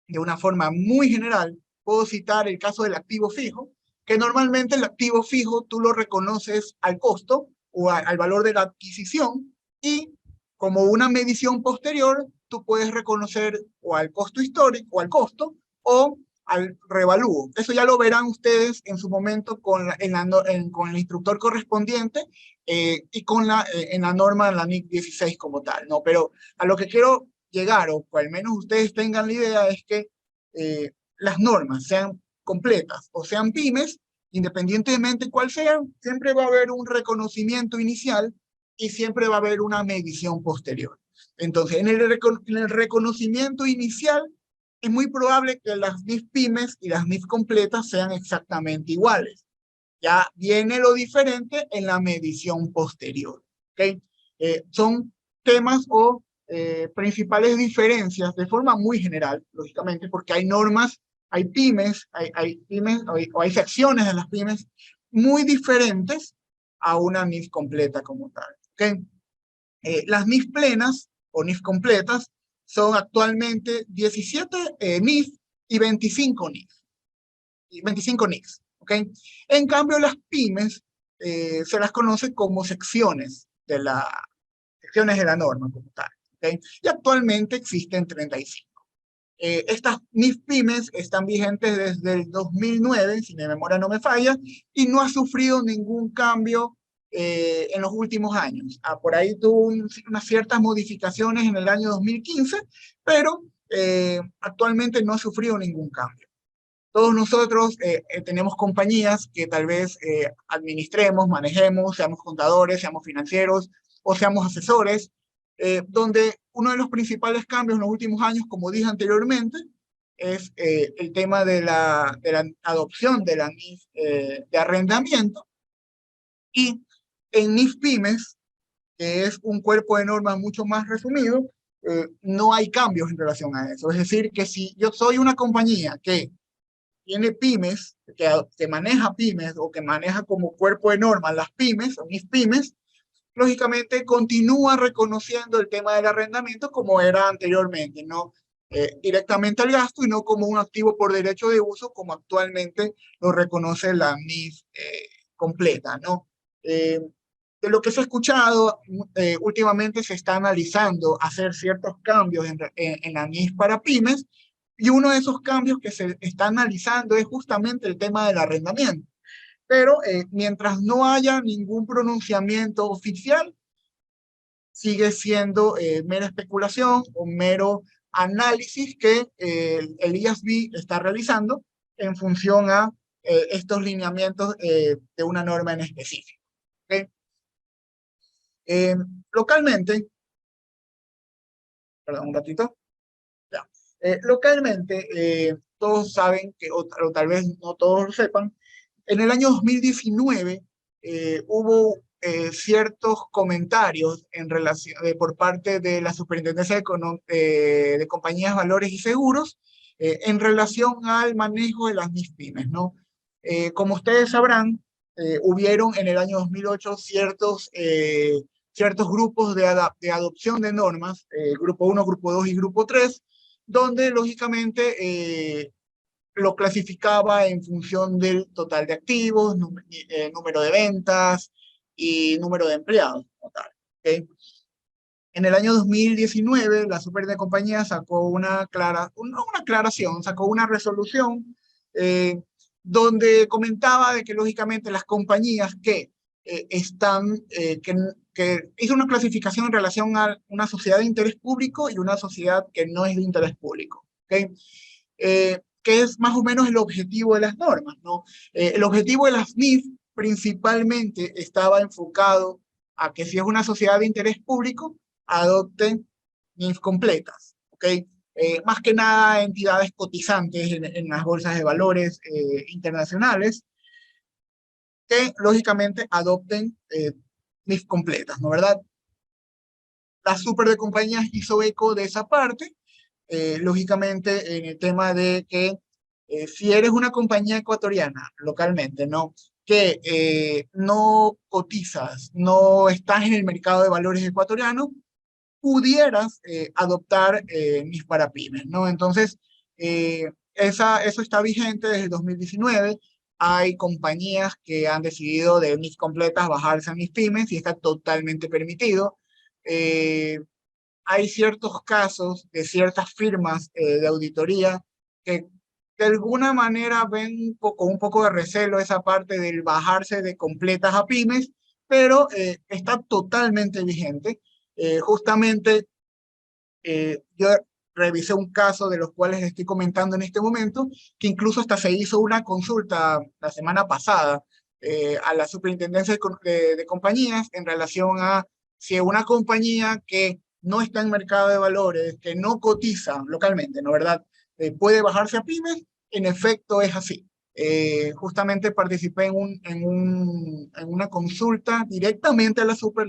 de una forma muy general, puedo citar el caso del activo fijo, que normalmente el activo fijo tú lo reconoces al costo o al valor de la adquisición, y como una medición posterior, tú puedes reconocer o al costo histórico, o al costo, o al revalúo. Eso ya lo verán ustedes en su momento con el instructor correspondiente y en la norma, en la NIC 16 como tal, ¿no? Pero a lo que quiero llegar, o al menos ustedes tengan la idea, es que las normas, sean completas o sean pymes, independientemente cuál sean, siempre va a haber un reconocimiento inicial y siempre va a haber una medición posterior. Entonces, en el reconocimiento inicial, es muy probable que las NIF pymes y las NIF completas sean exactamente iguales. Ya viene lo diferente en la medición posterior. ¿Okay? Son temas o principales diferencias de forma muy general, lógicamente, porque hay normas, hay pymes, hay pymes o hay secciones de las pymes muy diferentes a una NIF completa como tal. ¿Okay? Las NIF plenas o NIF completas son actualmente 17 NIF y 25 NIF. Y 25 NIFs. ¿Okay? En cambio, las pymes se las conoce como secciones de la norma como tal. ¿Okay? Y actualmente existen 35. Estas NIF pymes están vigentes desde el 2009, si mi memoria no me falla, y no ha sufrido ningún cambio en los últimos años. Por ahí tuvo unas ciertas modificaciones en el año 2015, pero actualmente no ha sufrido ningún cambio. Todos nosotros tenemos compañías que tal vez administremos, manejemos, seamos contadores, seamos financieros o seamos asesores, donde uno de los principales cambios en los últimos años, como dije anteriormente, es el tema de la adopción de la NIF de arrendamiento. Y en NIF Pymes, que es un cuerpo de normas mucho más resumido, no hay cambios en relación a eso. Es decir, que si yo soy una compañía que tiene pymes, que maneja pymes o que maneja como cuerpo de normas las pymes o mis pymes, lógicamente continúa reconociendo el tema del arrendamiento como era anteriormente, no directamente al gasto y no como un activo por derecho de uso como actualmente lo reconoce la NIF completa, ¿no? De lo que se ha escuchado, últimamente se está analizando hacer ciertos cambios en la NIF para pymes, y uno de esos cambios que se está analizando es justamente el tema del arrendamiento. Pero mientras no haya ningún pronunciamiento oficial, sigue siendo mera especulación o mero análisis que el IASB está realizando en función a estos lineamientos de una norma en específico. ¿Okay? Localmente, perdón, un ratito. Ya. Localmente, todos saben, o tal vez no todos lo sepan, en el año 2019 hubo ciertos comentarios en relación, por parte de la Superintendencia de Compañías, Valores y Seguros en relación al manejo de las MIFPYMES, ¿no? Como ustedes sabrán, hubieron en el año 2008 ciertos grupos de adopción de normas, grupo 1, grupo 2 y grupo 3, donde lógicamente lo clasificaba en función del total de activos, número de ventas y número de empleados. ¿Okay? En el año 2019, la Superintendencia de Compañía sacó una aclaración, sacó una resolución eh, donde comentaba de que lógicamente las compañías que que hizo una clasificación en relación a una sociedad de interés público y una sociedad que no es de interés público, ¿ok? Que es más o menos el objetivo de las normas, ¿no? El objetivo de las NIF principalmente estaba enfocado a que si es una sociedad de interés público, adopten NIF completas, ¿ok? Más que nada entidades cotizantes en las bolsas de valores internacionales que lógicamente adopten NIF completas, ¿no? ¿Verdad? La super de compañías hizo eco de esa parte, lógicamente en el tema de que si eres una compañía ecuatoriana localmente, ¿no? Que no cotizas, no estás en el mercado de valores ecuatoriano, pudieras adoptar mis para pymes, ¿no? Entonces, eso está vigente desde el 2019. Hay compañías que han decidido de mis completas bajarse a mis pymes y está totalmente permitido. Eh, Hay ciertos casos de ciertas firmas de auditoría que de alguna manera ven un poco de recelo esa parte del bajarse de completas a pymes, pero está totalmente vigente. Justamente yo revisé un caso de los cuales estoy comentando en este momento, que incluso hasta se hizo una consulta la semana pasada a la Superintendencia de Compañías en relación a si una compañía que no está en mercado de valores, que no cotiza localmente, ¿no verdad? Puede bajarse a pymes, en efecto es así. Justamente participé en una consulta directamente a la Super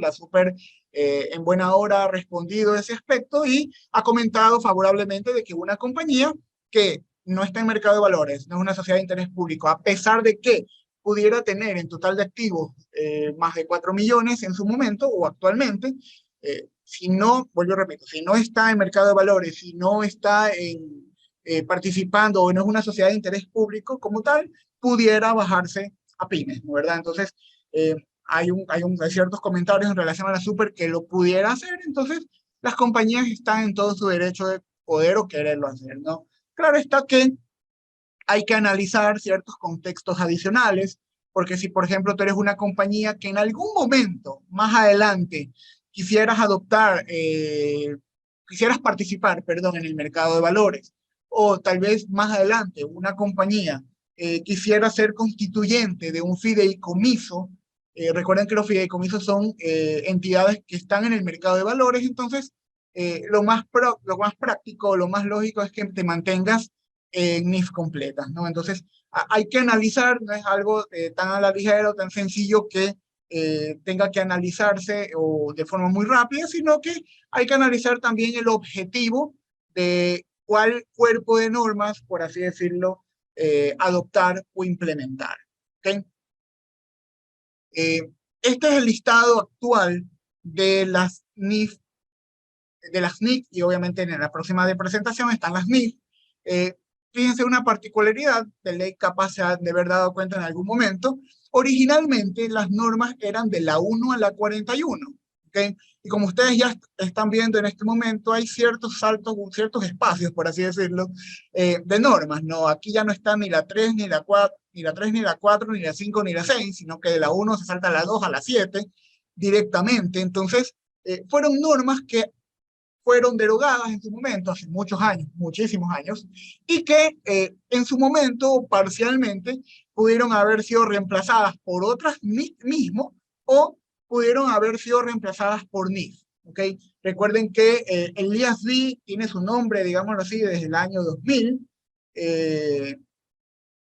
en buena hora ha respondido ese aspecto y ha comentado favorablemente de que una compañía que no está en mercado de valores, no es una sociedad de interés público, a pesar de que pudiera tener en total de activos más de 4 millones en su momento o actualmente, si no, vuelvo a repetir, si no está en mercado de valores, si no está participando o no es una sociedad de interés público como tal, pudiera bajarse a pymes, ¿no? ¿Verdad? Entonces, hay ciertos comentarios en relación a la super que lo pudiera hacer, entonces las compañías están en todo su derecho de poder o quererlo hacer, ¿no? Claro está que hay que analizar ciertos contextos adicionales, porque si, por ejemplo, tú eres una compañía que en algún momento, más adelante, quisieras adoptar, quisieras participar, perdón, en el mercado de valores, o tal vez más adelante una compañía quisiera ser constituyente de un fideicomiso. Recuerden que los fideicomisos son entidades que están en el mercado de valores, entonces lo más práctico, lo más lógico es que te mantengas NIF completas, ¿no? Entonces, hay que analizar, no es algo tan a la ligera o tan sencillo que tenga que analizarse o de forma muy rápida, sino que hay que analizar también el objetivo de cuál cuerpo de normas, por así decirlo, adoptar o implementar. ¿Okay? Este es el listado actual de las NIF, y obviamente en la próxima de presentación están las NIF. Fíjense una particularidad de ley, capaz se han de haber dado cuenta en algún momento. Originalmente las normas eran de la 1 a la 41, ¿ok? Y como ustedes ya están viendo en este momento, hay ciertos saltos, ciertos espacios, por así decirlo, de normas, ¿no? Aquí ya no está ni la 3, ni la 4, ni la 3, ni la 4, ni la 5, ni la 6, sino que de la 1 se salta a la 2, a la 7 directamente. Entonces, fueron normas que fueron derogadas en su momento, hace muchos años, muchísimos años, y que en su momento parcialmente pudieron haber sido reemplazadas por otras mismo o pudieron haber sido reemplazadas por NIF. ¿Okay? Recuerden que el IASB tiene su nombre, digámoslo así, desde el año 2000,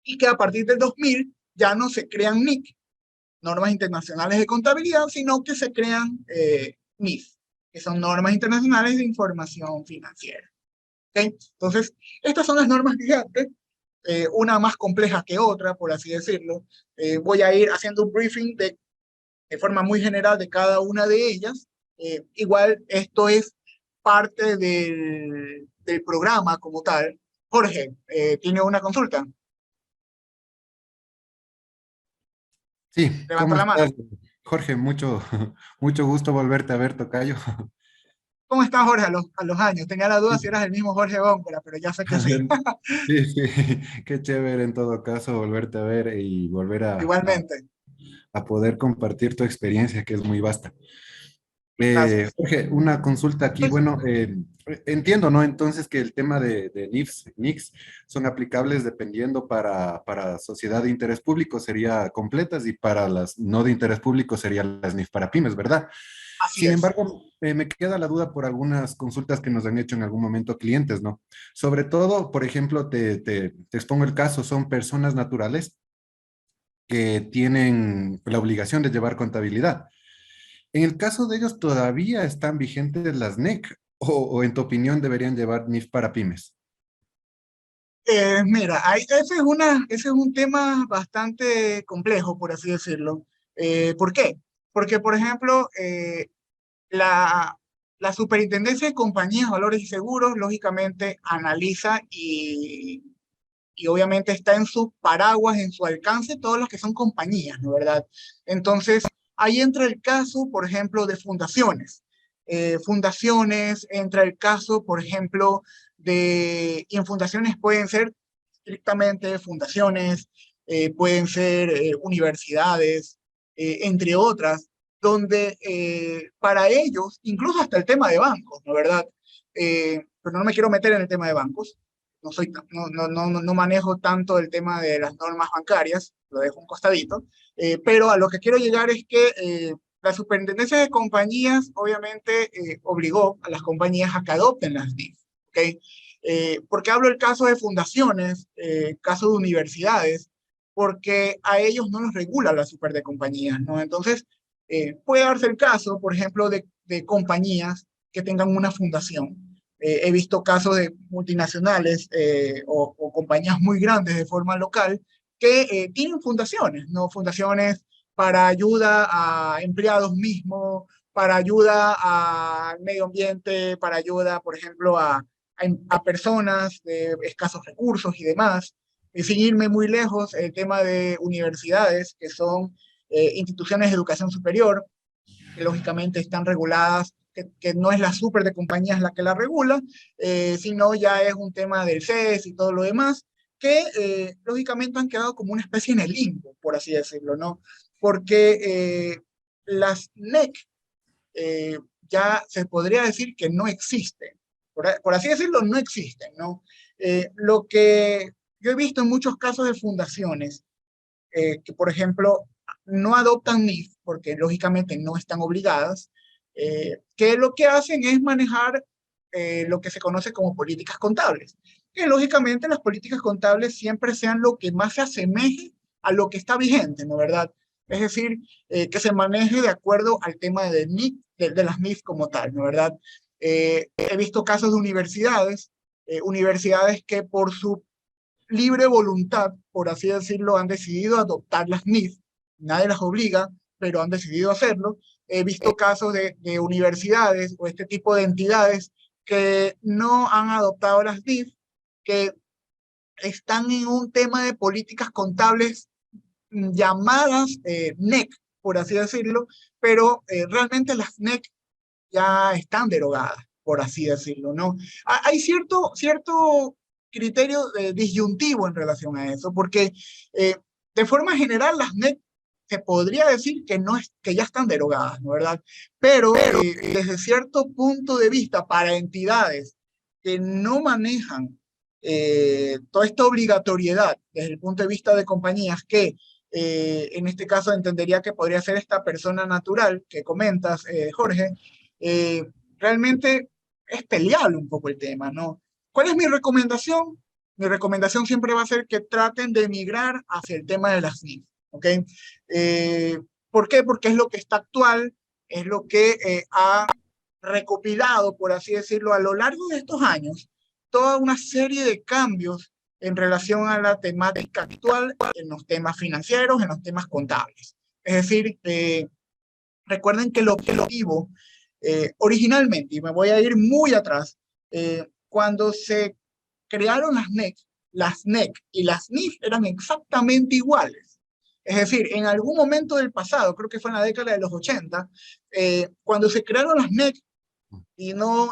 y que a partir del 2000 ya no se crean NIC, normas internacionales de contabilidad, sino que se crean NIF, que son normas internacionales de información financiera. ¿Okay? Entonces, estas son las normas vigentes, una más compleja que otra, por así decirlo. Voy a ir haciendo un briefing de forma muy general de cada una de ellas. Igual esto es parte del programa como tal. Jorge, ¿tiene una consulta? Sí, Levanta ¿cómo la estás, mano. Jorge? Mucho, mucho gusto volverte a ver, tocayo. ¿Cómo estás, Jorge, a los años? Tenía la duda si eras el mismo Jorge Góngora, pero ya sé que sí. Sí, sí, qué chévere en todo caso volverte a ver y volver Igualmente. a poder compartir tu experiencia, que es muy vasta. Gracias. Jorge, una consulta aquí. Pues, Bueno, entiendo, ¿no? Entonces que el tema de NIFs son aplicables dependiendo para sociedad de interés público sería completas y para las no de interés público serían las NIF para pymes, ¿verdad? así Sin es. embargo, me queda la duda por algunas consultas que nos han hecho en algún momento clientes, ¿no? Sobre todo, por ejemplo, te expongo el caso, son personas naturales que tienen la obligación de llevar contabilidad. En el caso de ellos, ¿todavía están vigentes las NEC o en tu opinión deberían llevar NIF para pymes? Mira, ese es un tema bastante complejo, por así decirlo. ¿Por qué? Porque, por ejemplo, la, la Superintendencia de Compañías, Valores y Seguros, lógicamente, analiza y obviamente está en su paraguas, en su alcance, todos los que son compañías, ¿no? ¿Verdad? Entonces, ahí entra el caso, por ejemplo, de fundaciones. Fundaciones, entra el caso, por ejemplo, y en fundaciones pueden ser estrictamente fundaciones, pueden ser universidades, entre otras, donde para ellos, incluso hasta el tema de bancos, ¿no? ¿Verdad? Pero no me quiero meter en el tema de bancos, no manejo tanto el tema de las normas bancarias, lo dejo un costadito, pero a lo que quiero llegar es que la Superintendencia de Compañías obviamente obligó a las compañías a que adopten las NIF, ¿ok? ¿Por qué hablo el caso de fundaciones, caso de universidades? Porque a ellos no los regula la super de compañías, ¿no? Entonces, puede darse el caso, por ejemplo, de compañías que tengan una fundación. He visto casos de multinacionales o compañías muy grandes de forma local que tienen fundaciones, ¿no? Fundaciones para ayuda a empleados mismos, para ayuda al medio ambiente, para ayuda, por ejemplo, a personas de escasos recursos y demás. Y sin irme muy lejos, el tema de universidades, que son instituciones de educación superior, que lógicamente están reguladas, que no es la super de compañías la que la regula, sino ya es un tema del CES y todo lo demás, que lógicamente han quedado como una especie en el limbo, por así decirlo, ¿no? Porque las NEC ya se podría decir que no existen, por así decirlo, no existen, ¿no? Lo que yo he visto en muchos casos de fundaciones, que por ejemplo no adoptan NIF porque lógicamente no están obligadas, que lo que hacen es manejar lo que se conoce como políticas contables, que lógicamente las políticas contables siempre sean lo que más se asemeje a lo que está vigente, ¿no? ¿Verdad? Es decir, que se maneje de acuerdo al tema de, NIF, de las NIF como tal, ¿no? ¿Verdad? He visto casos de universidades, universidades que por su libre voluntad, por así decirlo, han decidido adoptar las NIF. Nadie las obliga, pero han decidido hacerlo. He visto casos de universidades o este tipo de entidades que no han adoptado las NIF, que están en un tema de políticas contables llamadas NEC, por así decirlo, pero realmente las NEC ya están derogadas, por así decirlo, ¿no? Hay cierto criterio disyuntivo en relación a eso, porque de forma general las NEC se podría decir que, no es, que ya están derogadas, ¿no? ¿Verdad? Pero desde cierto punto de vista, para entidades que no manejan toda esta obligatoriedad desde el punto de vista de compañías que en este caso entendería que podría ser esta persona natural que comentas, Jorge, eh, realmente es peleable un poco el tema, ¿no? ¿Cuál es mi recomendación? Mi recomendación siempre va a ser que traten de migrar hacia el tema de las NIF, ¿ok? Eh, ¿Por qué? Porque es lo que está actual, es lo que ha recopilado, por así decirlo, a lo largo de estos años, toda una serie de cambios en relación a la temática actual en los temas financieros, en los temas contables. Es decir, recuerden que el objetivo originalmente, y me voy a ir muy atrás, cuando se crearon las NEC y las NIF eran exactamente iguales. Es decir, en algún momento del pasado, creo que fue en la década de los 80, cuando se crearon las NEC, vino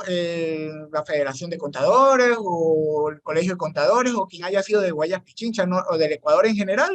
la Federación de Contadores o el Colegio de Contadores o quien haya sido de Guayas Pichincha, ¿no? O del Ecuador en general,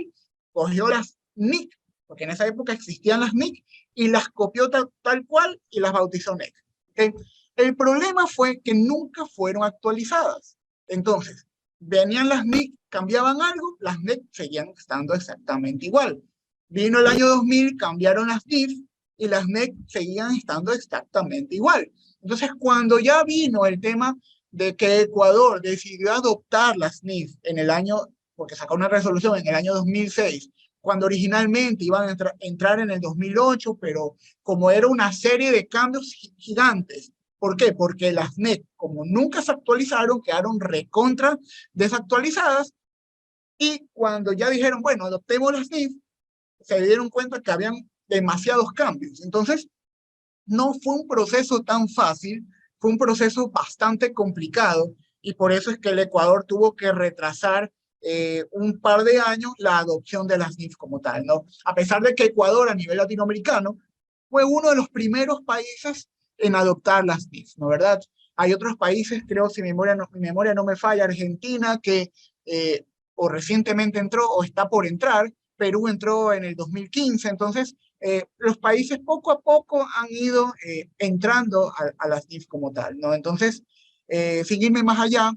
cogió las NIC, porque en esa época existían las NIC, y las copió tal cual y las bautizó NEC. ¿Okay? El problema fue que nunca fueron actualizadas. Entonces, venían las NIC, cambiaban algo, las NEC seguían estando exactamente igual. Vino el año 2000, cambiaron las NIF y las NEC seguían estando exactamente igual. Entonces, cuando ya vino el tema de que Ecuador decidió adoptar las NIF en el año, porque sacó una resolución en el año 2006, cuando originalmente iban a entrar en el 2008, pero como era una serie de cambios gigantes. ¿Por qué? Porque las NEC, como nunca se actualizaron, quedaron recontra desactualizadas, y cuando ya dijeron, bueno, adoptemos las NIF, se dieron cuenta que habían demasiados cambios. Entonces, no fue un proceso tan fácil, fue un proceso bastante complicado, y por eso es que el Ecuador tuvo que retrasar un par de años la adopción de las NIF como tal, ¿no? A pesar de que Ecuador a nivel latinoamericano fue uno de los primeros países en adoptar las NIF, ¿no verdad? Hay otros países, creo, si mi memoria no me falla, Argentina, que o recientemente entró o está por entrar. Perú entró en el 2015, entonces los países poco a poco han ido entrando a las NIF como tal, ¿no? Entonces, sin irme más allá,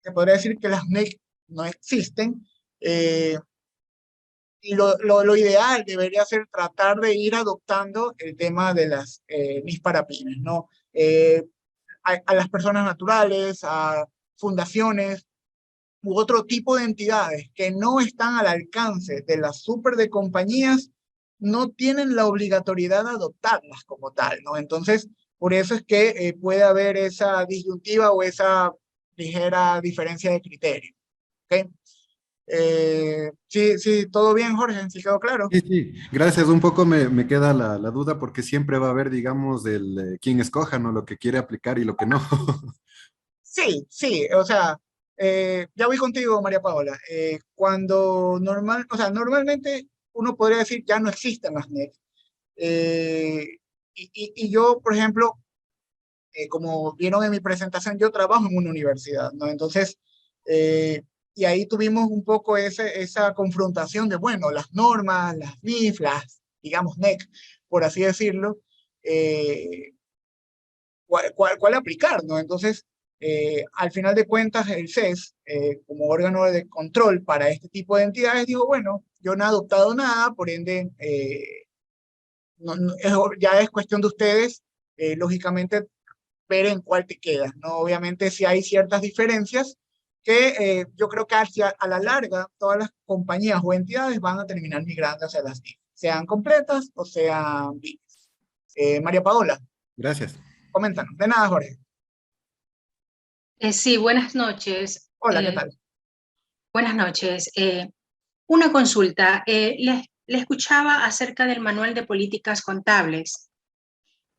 se podría decir que las NEC no existen, y lo ideal debería ser tratar de ir adoptando el tema de las NIF para pymes, ¿no? A las personas naturales, a fundaciones, u otro tipo de entidades que no están al alcance de las super de compañías, no tienen la obligatoriedad de adoptarlas como tal, ¿no? Entonces, por eso es que puede haber esa disyuntiva o esa ligera diferencia de criterio, ¿ok? Sí, sí, todo bien, Jorge, ¿sí quedó claro? Sí, sí, gracias. Un poco me queda la duda porque siempre va a haber, digamos, quien escoja, ¿no? Lo que quiere aplicar y lo que no. Sí, sí, o sea, ya voy contigo, María Paola. O sea, normalmente uno podría decir ya no existen las NEC. Eh, y yo, por ejemplo, como vieron en mi presentación, yo trabajo en una universidad, ¿no? Entonces, y ahí tuvimos un poco esa confrontación de, bueno, las normas, las NIF, las, digamos, NEC, por así decirlo, eh, cuál aplicar, ¿no? Entonces, al final de cuentas, el CES, como órgano de control para este tipo de entidades, dijo, bueno, yo no he adoptado nada, por ende, ya es cuestión de ustedes, lógicamente, ver en cuál te quedas, ¿no? Obviamente, si hay ciertas diferencias que yo creo que a la larga todas las compañías o entidades van a terminar migrando hacia las NIF, sean completas o sean pymes. María Paola, Gracias. coméntanos. De nada, Jorge. Sí, buenas noches. Hola, ¿qué tal? Buenas noches. Una consulta. Le escuchaba acerca del manual de políticas contables.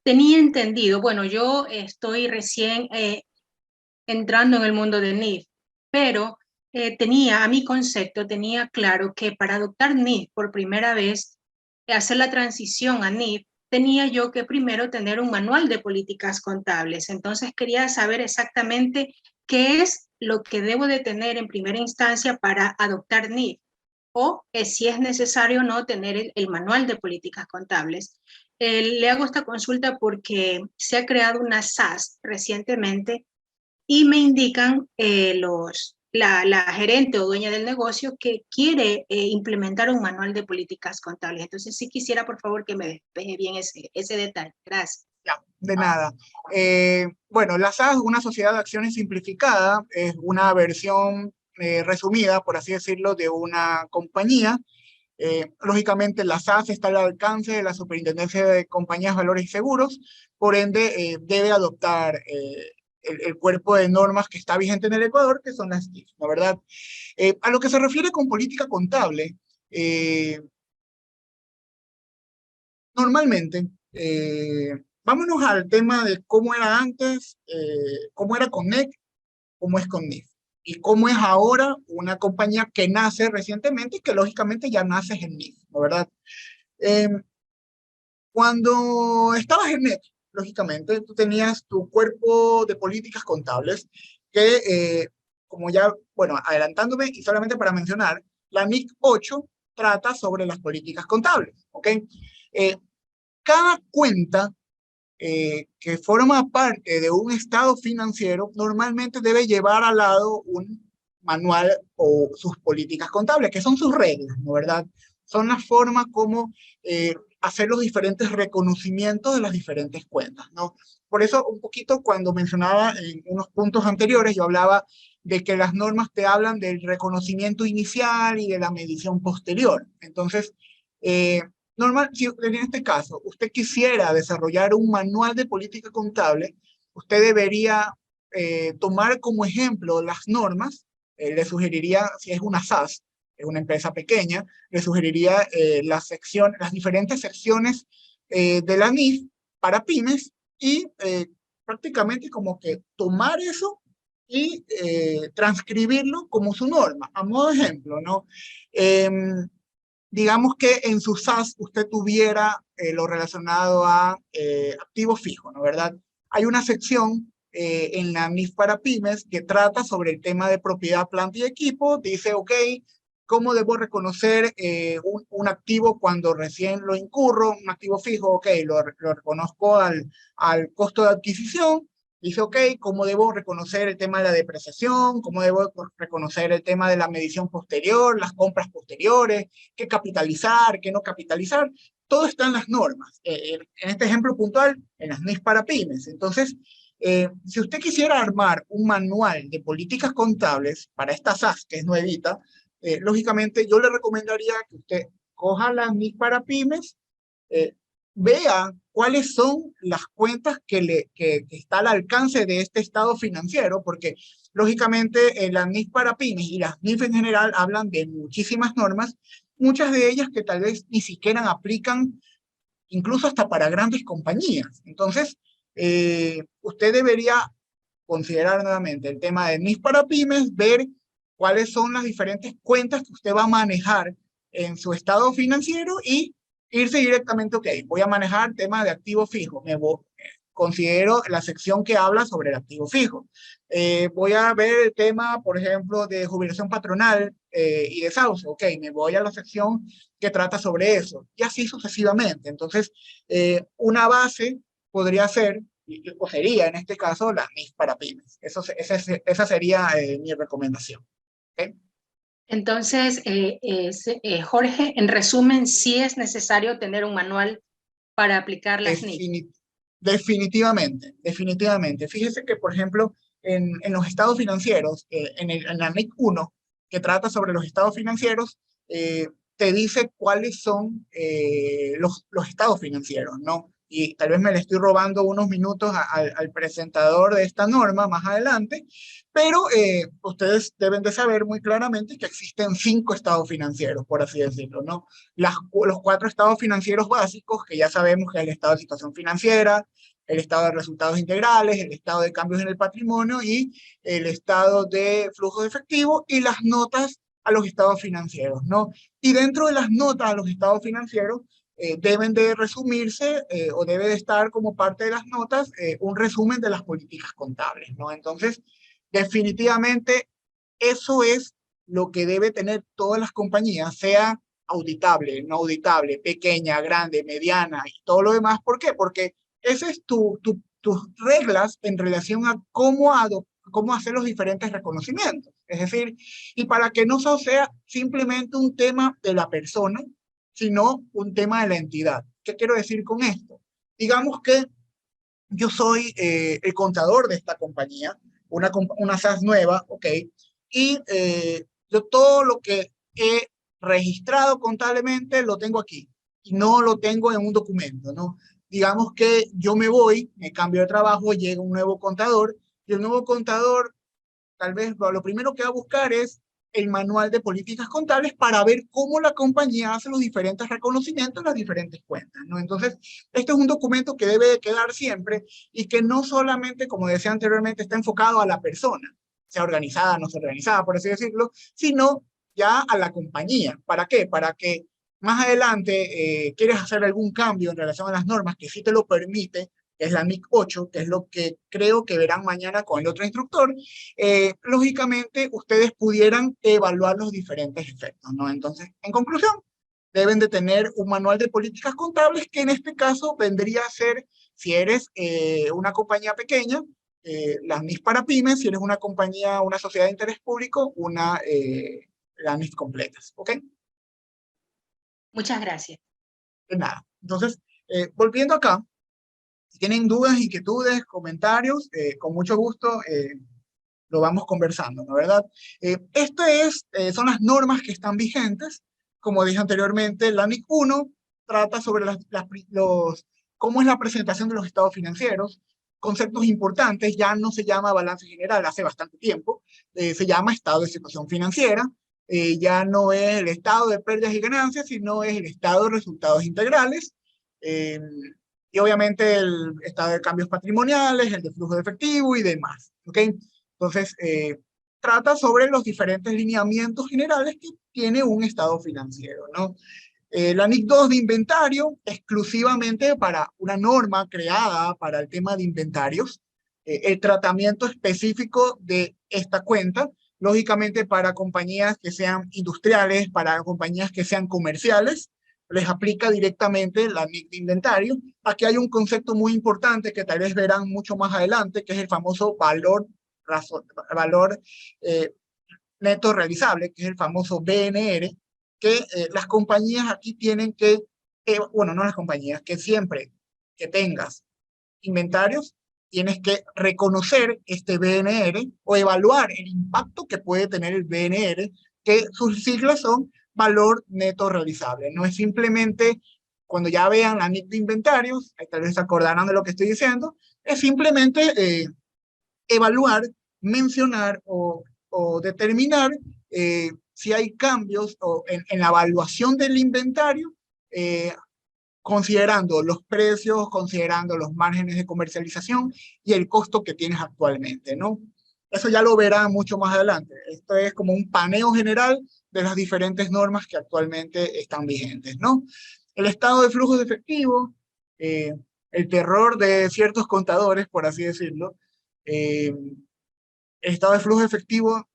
Tenía entendido, bueno, yo estoy recién entrando en el mundo de NIF, pero a mi concepto, tenía claro que para adoptar NIF por primera vez, hacer la transición a NIF, tenía yo que primero tener un manual de políticas contables. Entonces quería saber exactamente qué es lo que debo de tener en primera instancia para adoptar NIF, o si es necesario o no tener el manual de políticas contables. Le hago esta consulta porque se ha creado una SAS recientemente y me indican la gerente o dueña del negocio que quiere implementar un manual de políticas contables. Entonces, sí quisiera, por favor, que me despeje bien ese detalle. Gracias. Ya, de nada. Bueno, la SAS, una sociedad de acciones simplificada, es una versión resumida, por así decirlo, de una compañía. Lógicamente, la SAS está al alcance de la Superintendencia de Compañías, Valores y Seguros, por ende, debe adoptar el cuerpo de normas que está vigente en el Ecuador, que son las TIC, ¿no verdad? A lo que se refiere con política contable, normalmente, vámonos al tema de cómo era antes, cómo era con NEC, cómo es con NIF, y cómo es ahora una compañía que nace recientemente y que lógicamente ya nace en NIF, ¿no verdad? Eh, Cuando estabas en NEC, lógicamente, tú tenías tu cuerpo de políticas contables que, como ya, bueno, adelantándome y solamente para mencionar, la NIC 8 trata sobre las políticas contables, ¿ok? Eh, cada cuenta que forma parte de un estado financiero normalmente debe llevar al lado un manual o sus políticas contables, que son sus reglas, ¿no verdad? Son las formas como hacer los diferentes reconocimientos de las diferentes cuentas, ¿no? Por eso, un poquito cuando mencionaba en unos puntos anteriores, yo hablaba de que las normas te hablan del reconocimiento inicial y de la medición posterior. Entonces, eh, normal, si en este caso usted quisiera desarrollar un manual de política contable, usted debería tomar como ejemplo las normas. Le sugeriría, si es una SAS, es una empresa pequeña, le sugeriría las diferentes secciones de la NIF para pymes y prácticamente como que tomar eso y transcribirlo como su norma. A modo de ejemplo, ¿no? Digamos que en su SAS usted tuviera lo relacionado a activos fijos, ¿no? ¿Verdad? Hay una sección en la NIF para pymes que trata sobre el tema de propiedad, planta y equipo. Dice, ok, ¿cómo debo reconocer un activo cuando recién lo incurro? Un activo fijo, ok, lo reconozco al costo de adquisición. Dice, ok, ¿cómo debo reconocer el tema de la depreciación? ¿Cómo debo reconocer el tema de la medición posterior, las compras posteriores? ¿Qué capitalizar, qué no capitalizar? Todo está en las normas. En este ejemplo puntual, en las NIF para pymes. Entonces, si usted quisiera armar un manual de políticas contables para esta SAS, que es nuevita, lógicamente yo le recomendaría que usted coja las NIF para pymes, eh, vea cuáles son las cuentas que está al alcance de este estado financiero, porque lógicamente las NIF para pymes y las NIF en general hablan de muchísimas normas, muchas de ellas que tal vez ni siquiera aplican incluso hasta para grandes compañías. Entonces, usted debería considerar nuevamente el tema de NIF para pymes, ver cuáles son las diferentes cuentas que usted va a manejar en su estado financiero y irse directamente, ok, voy a manejar tema de activo fijo, considero la sección que habla sobre el activo fijo. Voy a ver el tema, por ejemplo, de jubilación patronal y desahucio, ok, me voy a la sección que trata sobre eso, y así sucesivamente. Entonces, una base podría ser, o sería en este caso, la NIF para pymes. Esa sería mi recomendación. ¿Okay? Entonces, Jorge, en resumen, sí es necesario tener un manual para aplicar las NIF. Definitivamente, definitivamente. Fíjese que, por ejemplo, en los estados financieros, en la NIC 1, que trata sobre los estados financieros, te dice cuáles son los estados financieros, ¿no? Y tal vez me le estoy robando unos minutos al presentador de esta norma más adelante, pero ustedes deben de saber muy claramente que existen 5 estados financieros, por así decirlo, ¿no? Los 4 estados financieros básicos, que ya sabemos que es el estado de situación financiera, el estado de resultados integrales, el estado de cambios en el patrimonio y el estado de flujo de efectivo y las notas a los estados financieros, ¿no? Y dentro de las notas a los estados financieros deben de resumirse o debe de estar como parte de las notas un resumen de las políticas contables, ¿no? Entonces, definitivamente eso es lo que debe tener todas las compañías, sea auditable, no auditable, pequeña, grande, mediana y todo lo demás. ¿Por qué? Porque esas es tus reglas en relación a cómo hacer los diferentes reconocimientos. Es decir, y para que no sea simplemente un tema de la persona, sino un tema de la entidad. ¿Qué quiero decir con esto? Digamos que yo soy el contador de esta compañía, una SAS nueva, ¿ok? Y yo todo lo que he registrado contablemente lo tengo aquí y no lo tengo en un documento, ¿no? Digamos que yo me voy, me cambio de trabajo, llega un nuevo contador y el nuevo contador tal vez lo primero que va a buscar es el manual de políticas contables para ver cómo la compañía hace los diferentes reconocimientos en las diferentes cuentas, ¿no? Entonces, este es un documento que debe de quedar siempre y que no solamente, como decía anteriormente, está enfocado a la persona, sea organizada, no sea organizada, por así decirlo, sino ya a la compañía. ¿Para qué? Para que más adelante quieres hacer algún cambio en relación a las normas que sí te lo permite que es la NIC 8, que es lo que creo que verán mañana con el otro instructor, lógicamente ustedes pudieran evaluar los diferentes efectos, ¿no? Entonces, en conclusión, deben de tener un manual de políticas contables que en este caso vendría a ser, si eres una compañía pequeña, las NIF para pymes; si eres una compañía, una sociedad de interés público, las NIF completas, ¿ok? Muchas gracias. De nada. Entonces, volviendo acá, si tienen dudas, inquietudes, comentarios, con mucho gusto lo vamos conversando, ¿no? ¿Verdad? Son las normas que están vigentes. Como dije anteriormente, la NIC 1 trata sobre cómo es la presentación de los estados financieros. Conceptos importantes: ya no se llama balance general hace bastante tiempo, se llama estado de situación financiera. Ya no es el estado de pérdidas y ganancias, sino es el estado de resultados integrales. Y obviamente el estado de cambios patrimoniales, el de flujo de efectivo y demás, ¿ok? Entonces, trata sobre los diferentes lineamientos generales que tiene un estado financiero, ¿no? La NIC 2 de inventario, exclusivamente para una norma creada para el tema de inventarios, el tratamiento específico de esta cuenta, lógicamente para compañías que sean industriales, para compañías que sean comerciales, les aplica directamente la NIC de inventario. Aquí hay un concepto muy importante que tal vez verán mucho más adelante, que es el famoso valor neto realizable, que es el famoso BNR, que las compañías aquí tienen que, bueno, no las compañías, que siempre que tengas inventarios, tienes que reconocer este BNR o evaluar el impacto que puede tener el BNR, que sus siglas son valor neto realizable. No es simplemente, cuando ya vean la NIC de inventarios, tal vez se acordarán de lo que estoy diciendo, es simplemente evaluar, mencionar o determinar si hay cambios en la evaluación del inventario, considerando los precios, considerando los márgenes de comercialización y el costo que tienes actualmente, ¿no? Eso ya lo verán mucho más adelante. Esto es como un paneo general de las diferentes normas que actualmente están vigentes, ¿no? El estado de flujo de efectivo, el terror de ciertos contadores, por así decirlo. El estado de flujo efectivo,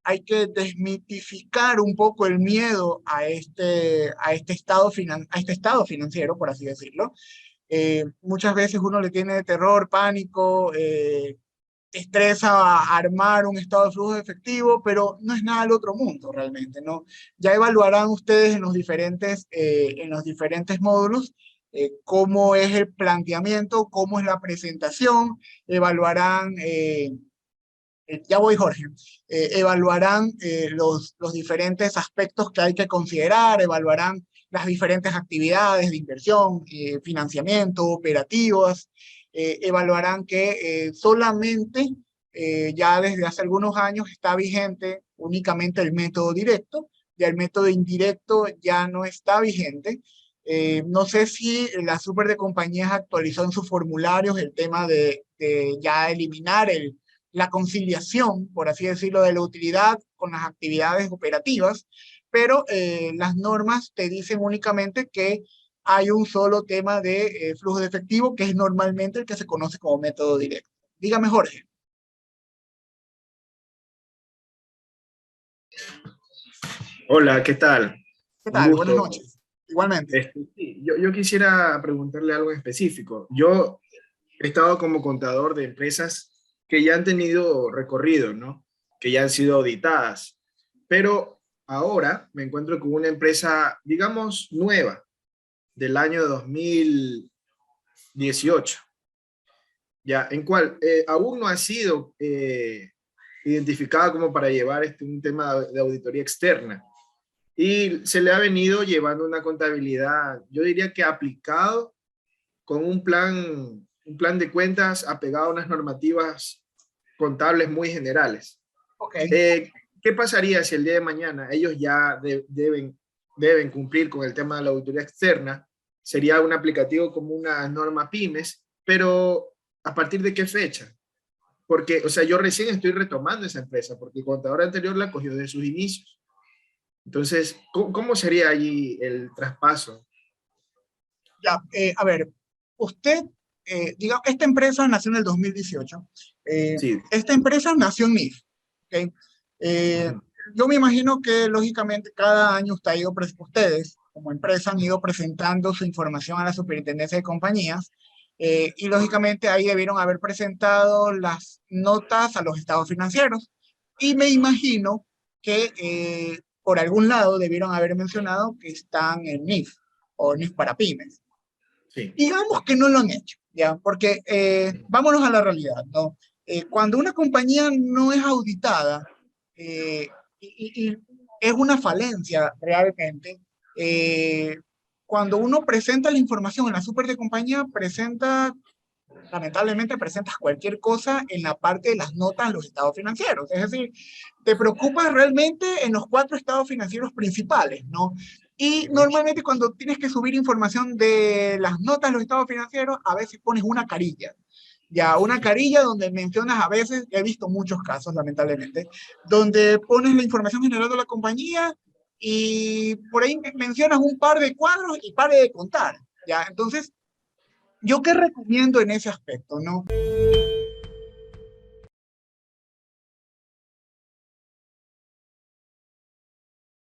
hay que desmitificar un poco el miedo a este estado financiero, por así decirlo. Muchas veces uno le tiene terror, pánico, estresa a armar un estado de flujo de efectivo, pero no es nada del otro mundo realmente, ¿no? Ya evaluarán ustedes en los diferentes módulos cómo es el planteamiento, cómo es la presentación. Evaluarán, ya voy, Jorge, evaluarán los diferentes aspectos que hay que considerar, evaluarán las diferentes actividades de inversión, financiamiento, operativas, evaluarán que solamente ya desde hace algunos años está vigente únicamente el método directo, ya el método indirecto ya no está vigente. No sé si la Super de Compañías actualizó en sus formularios el tema de ya eliminar la conciliación, por así decirlo, de la utilidad con las actividades operativas, pero las normas te dicen únicamente que hay un solo tema de flujo de efectivo, que es normalmente el que se conoce como método directo. Dígame, Jorge. Hola, ¿qué tal? ¿Qué Un tal? Buenas gusto. noches. Igualmente. Sí, yo quisiera preguntarle algo en específico. Yo he estado como contador de empresas que ya han tenido recorrido, ¿no? Que ya han sido auditadas, pero ahora me encuentro con una empresa, digamos, nueva, del año 2018, ya, en cual aún no ha sido identificada como para llevar un tema de auditoría externa. Y se le ha venido llevando una contabilidad, yo diría que aplicado con un plan de cuentas apegado a unas normativas contables muy generales. Ok. ¿Qué pasaría si el día de mañana ellos ya deben cumplir con el tema de la auditoría externa? Sería un aplicativo como una norma pymes, pero ¿a partir de qué fecha? Porque, o sea, yo recién estoy retomando esa empresa, porque el contador anterior la cogió de sus inicios. Entonces, ¿cómo sería allí el traspaso? Ya, a ver, usted digamos, esta empresa nació en el 2018. Sí. Esta empresa nació en NIF. ¿Okay? Yo me imagino que, lógicamente, cada año ustedes, como empresa, han ido presentando su información a la Superintendencia de Compañías, y, lógicamente, ahí debieron haber presentado las notas a los estados financieros. Y me imagino que por algún lado debieron haber mencionado que están en NIF o NIF para pymes. Sí. Digamos que no lo han hecho, ¿ya? Porque vámonos a la realidad, ¿no? Cuando una compañía no es auditada y es una falencia realmente, cuando uno presenta la información en la super de compañía, lamentablemente presentas cualquier cosa en la parte de las notas de los estados financieros. Es decir, te preocupas realmente en los 4 estados financieros principales, ¿no? Y normalmente cuando tienes que subir información de las notas de los estados financieros, a veces pones una carilla. Ya, una carilla donde mencionas a veces, he visto muchos casos, lamentablemente, donde pones la información general de la compañía y por ahí mencionas un par de cuadros y pare de contar. Ya, entonces, ¿yo qué recomiendo en ese aspecto, no?